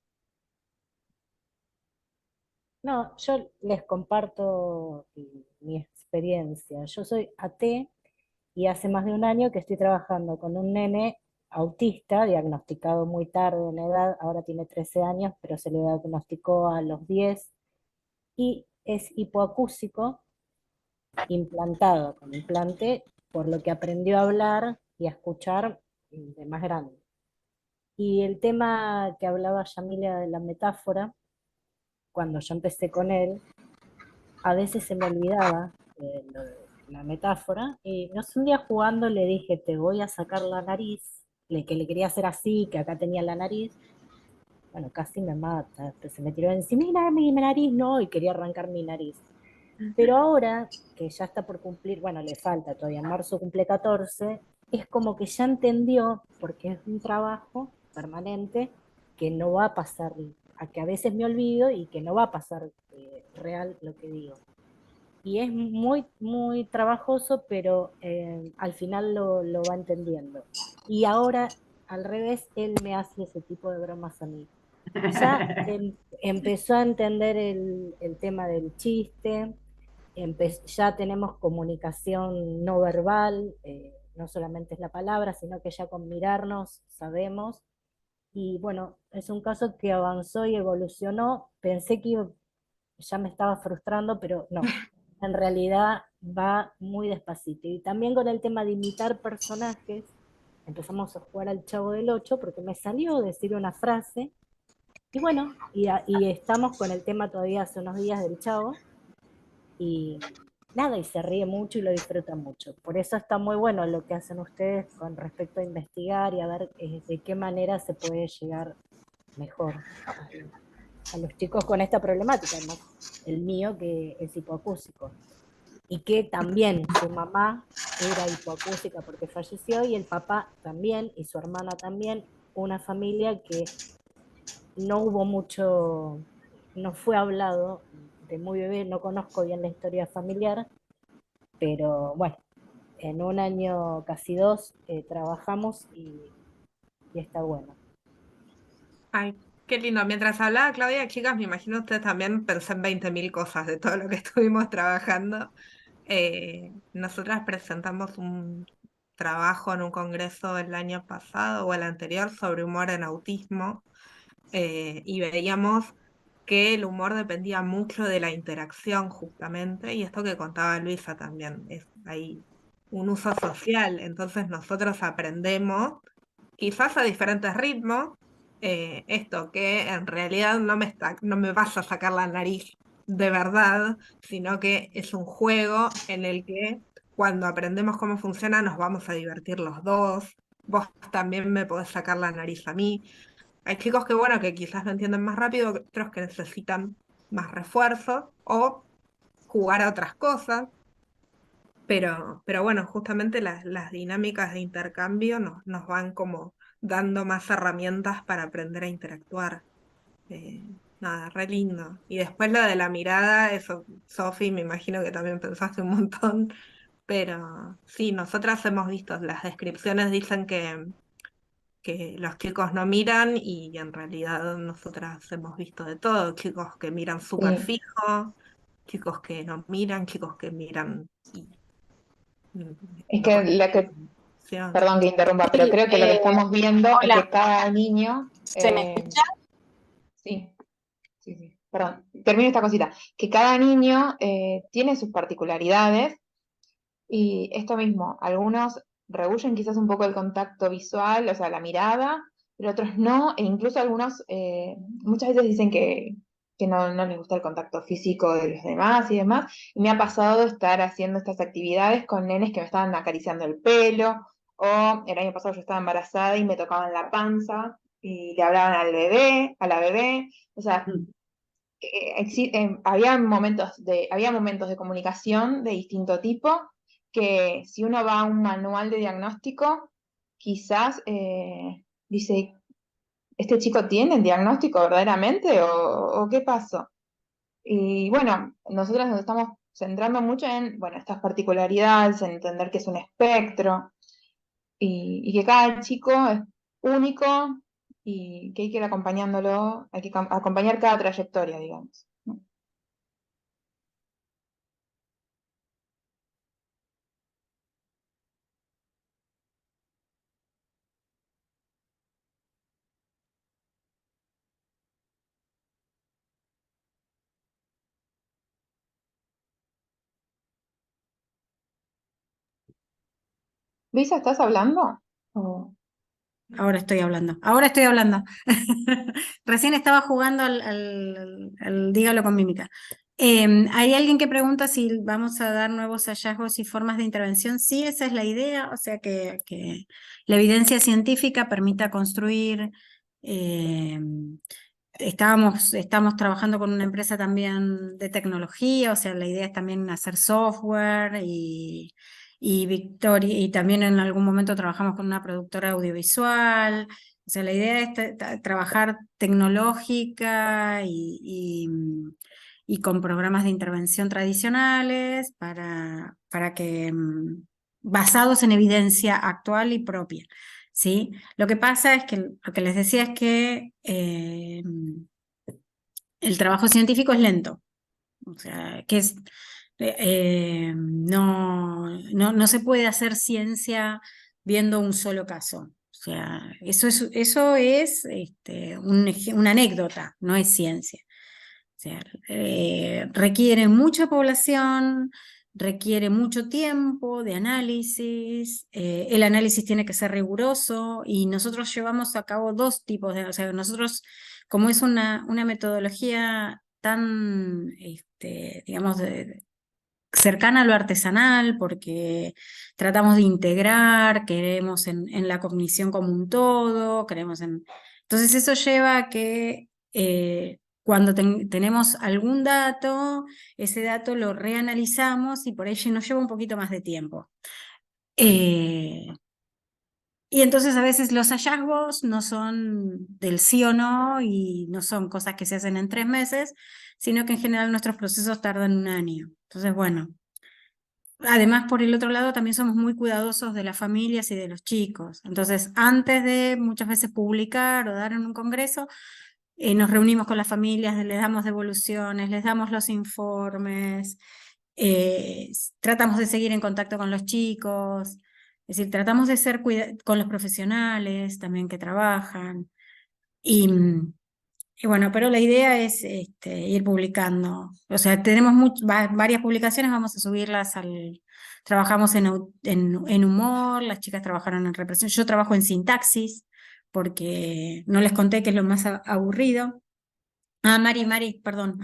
No, yo les comparto mi experiencia. Yo soy AT y hace más de un año que estoy trabajando con un nene autista, diagnosticado muy tarde en edad, ahora tiene 13 años, pero se le diagnosticó a los 10, y es hipoacúsico, implantado con implante, por lo que aprendió a hablar y a escuchar de más grande. Y el tema que hablaba Yamilia de la metáfora, cuando yo empecé con él, a veces se me olvidaba la metáfora, y no sé, un día jugando le dije, te voy a sacar la nariz, que le quería hacer así, que acá tenía la nariz, bueno, casi me mata, se me tiró encima, mira, mi nariz, no, y quería arrancar mi nariz. Pero ahora, que ya está por cumplir, bueno, le falta todavía, en marzo cumple 14, es como que ya entendió, porque es un trabajo permanente, que no va a pasar, a que a veces me olvido y que no va a pasar real lo que digo. Y es muy, muy trabajoso, pero al final lo va entendiendo. Y ahora, al revés, él me hace ese tipo de bromas a mí. Ya empezó a entender el tema del chiste, ya tenemos comunicación no verbal, no solamente es la palabra, sino que ya con mirarnos sabemos. Y bueno, es un caso que avanzó y evolucionó. Pensé que ya me estaba frustrando, pero no, en realidad va muy despacito. Y también con el tema de imitar personajes, empezamos a jugar al Chavo del Ocho, porque me salió decir una frase, y bueno, y estamos con el tema todavía hace unos días del Chavo, y nada, y se ríe mucho y lo disfruta mucho. Por eso está muy bueno lo que hacen ustedes con respecto a investigar y a ver de qué manera se puede llegar mejor a los chicos con esta problemática, ¿no? El mío que es hipoacúsico, y que también su mamá era hipoacúsica porque falleció, y el papá también, y su hermana también, una familia que no hubo mucho, no fue hablado de muy bebé, no conozco bien la historia familiar, pero bueno, en un año, casi dos, trabajamos y está bueno. Ay, qué lindo. Mientras hablaba Claudia, chicas, me imagino ustedes también pensé en 20.000 cosas de todo lo que estuvimos trabajando. Nosotras presentamos un trabajo en un congreso el año pasado o el anterior sobre humor en autismo, y veíamos que el humor dependía mucho de la interacción justamente, y esto que contaba Luisa también, hay un uso social, entonces nosotros aprendemos, quizás a diferentes ritmos, esto que en realidad no me vas a sacar la nariz de verdad, sino que es un juego en el que cuando aprendemos cómo funciona nos vamos a divertir los dos, vos también me podés sacar la nariz a mí. Hay chicos que, bueno, que quizás lo entienden más rápido, otros que necesitan más refuerzo o jugar a otras cosas, pero bueno, justamente las dinámicas de intercambio nos van como dando más herramientas para aprender a interactuar. Nada, re lindo. Y después lo de la mirada, eso, Sofi, me imagino que también pensaste un montón Pero sí, nosotras hemos visto, las descripciones dicen que los chicos no miran y en realidad nosotras hemos visto de todo, chicos que miran súper Sí. fijo, chicos que no miran, chicos que miran y Es no que ponen la que, atención. perdón que interrumpa, pero creo que lo que estamos viendo es hola. que cada niño, ¿Se me escucha? sí, sí, perdón, termino esta cosita, que cada niño tiene sus particularidades y esto mismo, algunos rehúyen quizás un poco el contacto visual, o sea, la mirada, pero otros no, e incluso algunos muchas veces dicen que no les gusta el contacto físico de los demás y demás, y me ha pasado estar haciendo estas actividades con nenes que me estaban acariciando el pelo, o el año pasado yo estaba embarazada y me tocaban la panza y le hablaban al bebé, a la bebé, o sea, había momentos de comunicación de distinto tipo que si uno va a un manual de diagnóstico, quizás dice, ¿este chico tiene el diagnóstico verdaderamente o qué pasó? Y bueno, nosotros nos estamos centrando mucho en, bueno, estas particularidades, en entender que es un espectro y que cada chico es único y que hay que ir acompañándolo, hay que acompañar cada trayectoria, digamos. Luisa, ¿estás hablando? Ahora estoy hablando, ahora estoy hablando. Recién estaba jugando al dígalo con mímica. Hay alguien que pregunta si vamos a dar nuevos hallazgos y formas de intervención. Sí, esa es la idea, o sea que la evidencia científica permita construir. Estamos trabajando con una empresa también de tecnología, o sea, la idea es también hacer software y Victoria, y también en algún momento trabajamos con una productora audiovisual. O sea, la idea es trabajar tecnológica y con programas de intervención tradicionales para que, basados en evidencia actual y propia. ¿Sí? Lo que pasa es que lo que les decía es que el trabajo científico es lento. O sea, que es, no se puede hacer ciencia viendo un solo caso. O sea, eso es una anécdota, no es ciencia. O sea, requiere mucha población, requiere mucho tiempo de análisis, el análisis tiene que ser riguroso y nosotros llevamos a cabo dos tipos o sea, nosotros, como es una metodología tan, digamos, cercana a lo artesanal, porque tratamos de integrar, queremos en la cognición como un todo, Entonces eso lleva a que cuando tenemos algún dato, ese dato lo reanalizamos y por ello nos lleva un poquito más de tiempo. Y entonces a veces los hallazgos no son del sí o no y no son cosas que se hacen en 3 meses, sino que en general nuestros procesos tardan 1 año. Entonces, bueno, además por el otro lado también somos muy cuidadosos de las familias y de los chicos. Entonces, antes de muchas veces publicar o dar en un congreso, nos reunimos con las familias, les damos devoluciones, les damos los informes, tratamos de seguir en contacto con los chicos, es decir, tratamos de ser con los profesionales también que trabajan. Y bueno, pero la idea es ir publicando. O sea, tenemos varias publicaciones, vamos a subirlas Trabajamos en humor, las chicas trabajaron en represión, yo trabajo en sintaxis, porque no les conté que es lo más aburrido. Mari, perdón,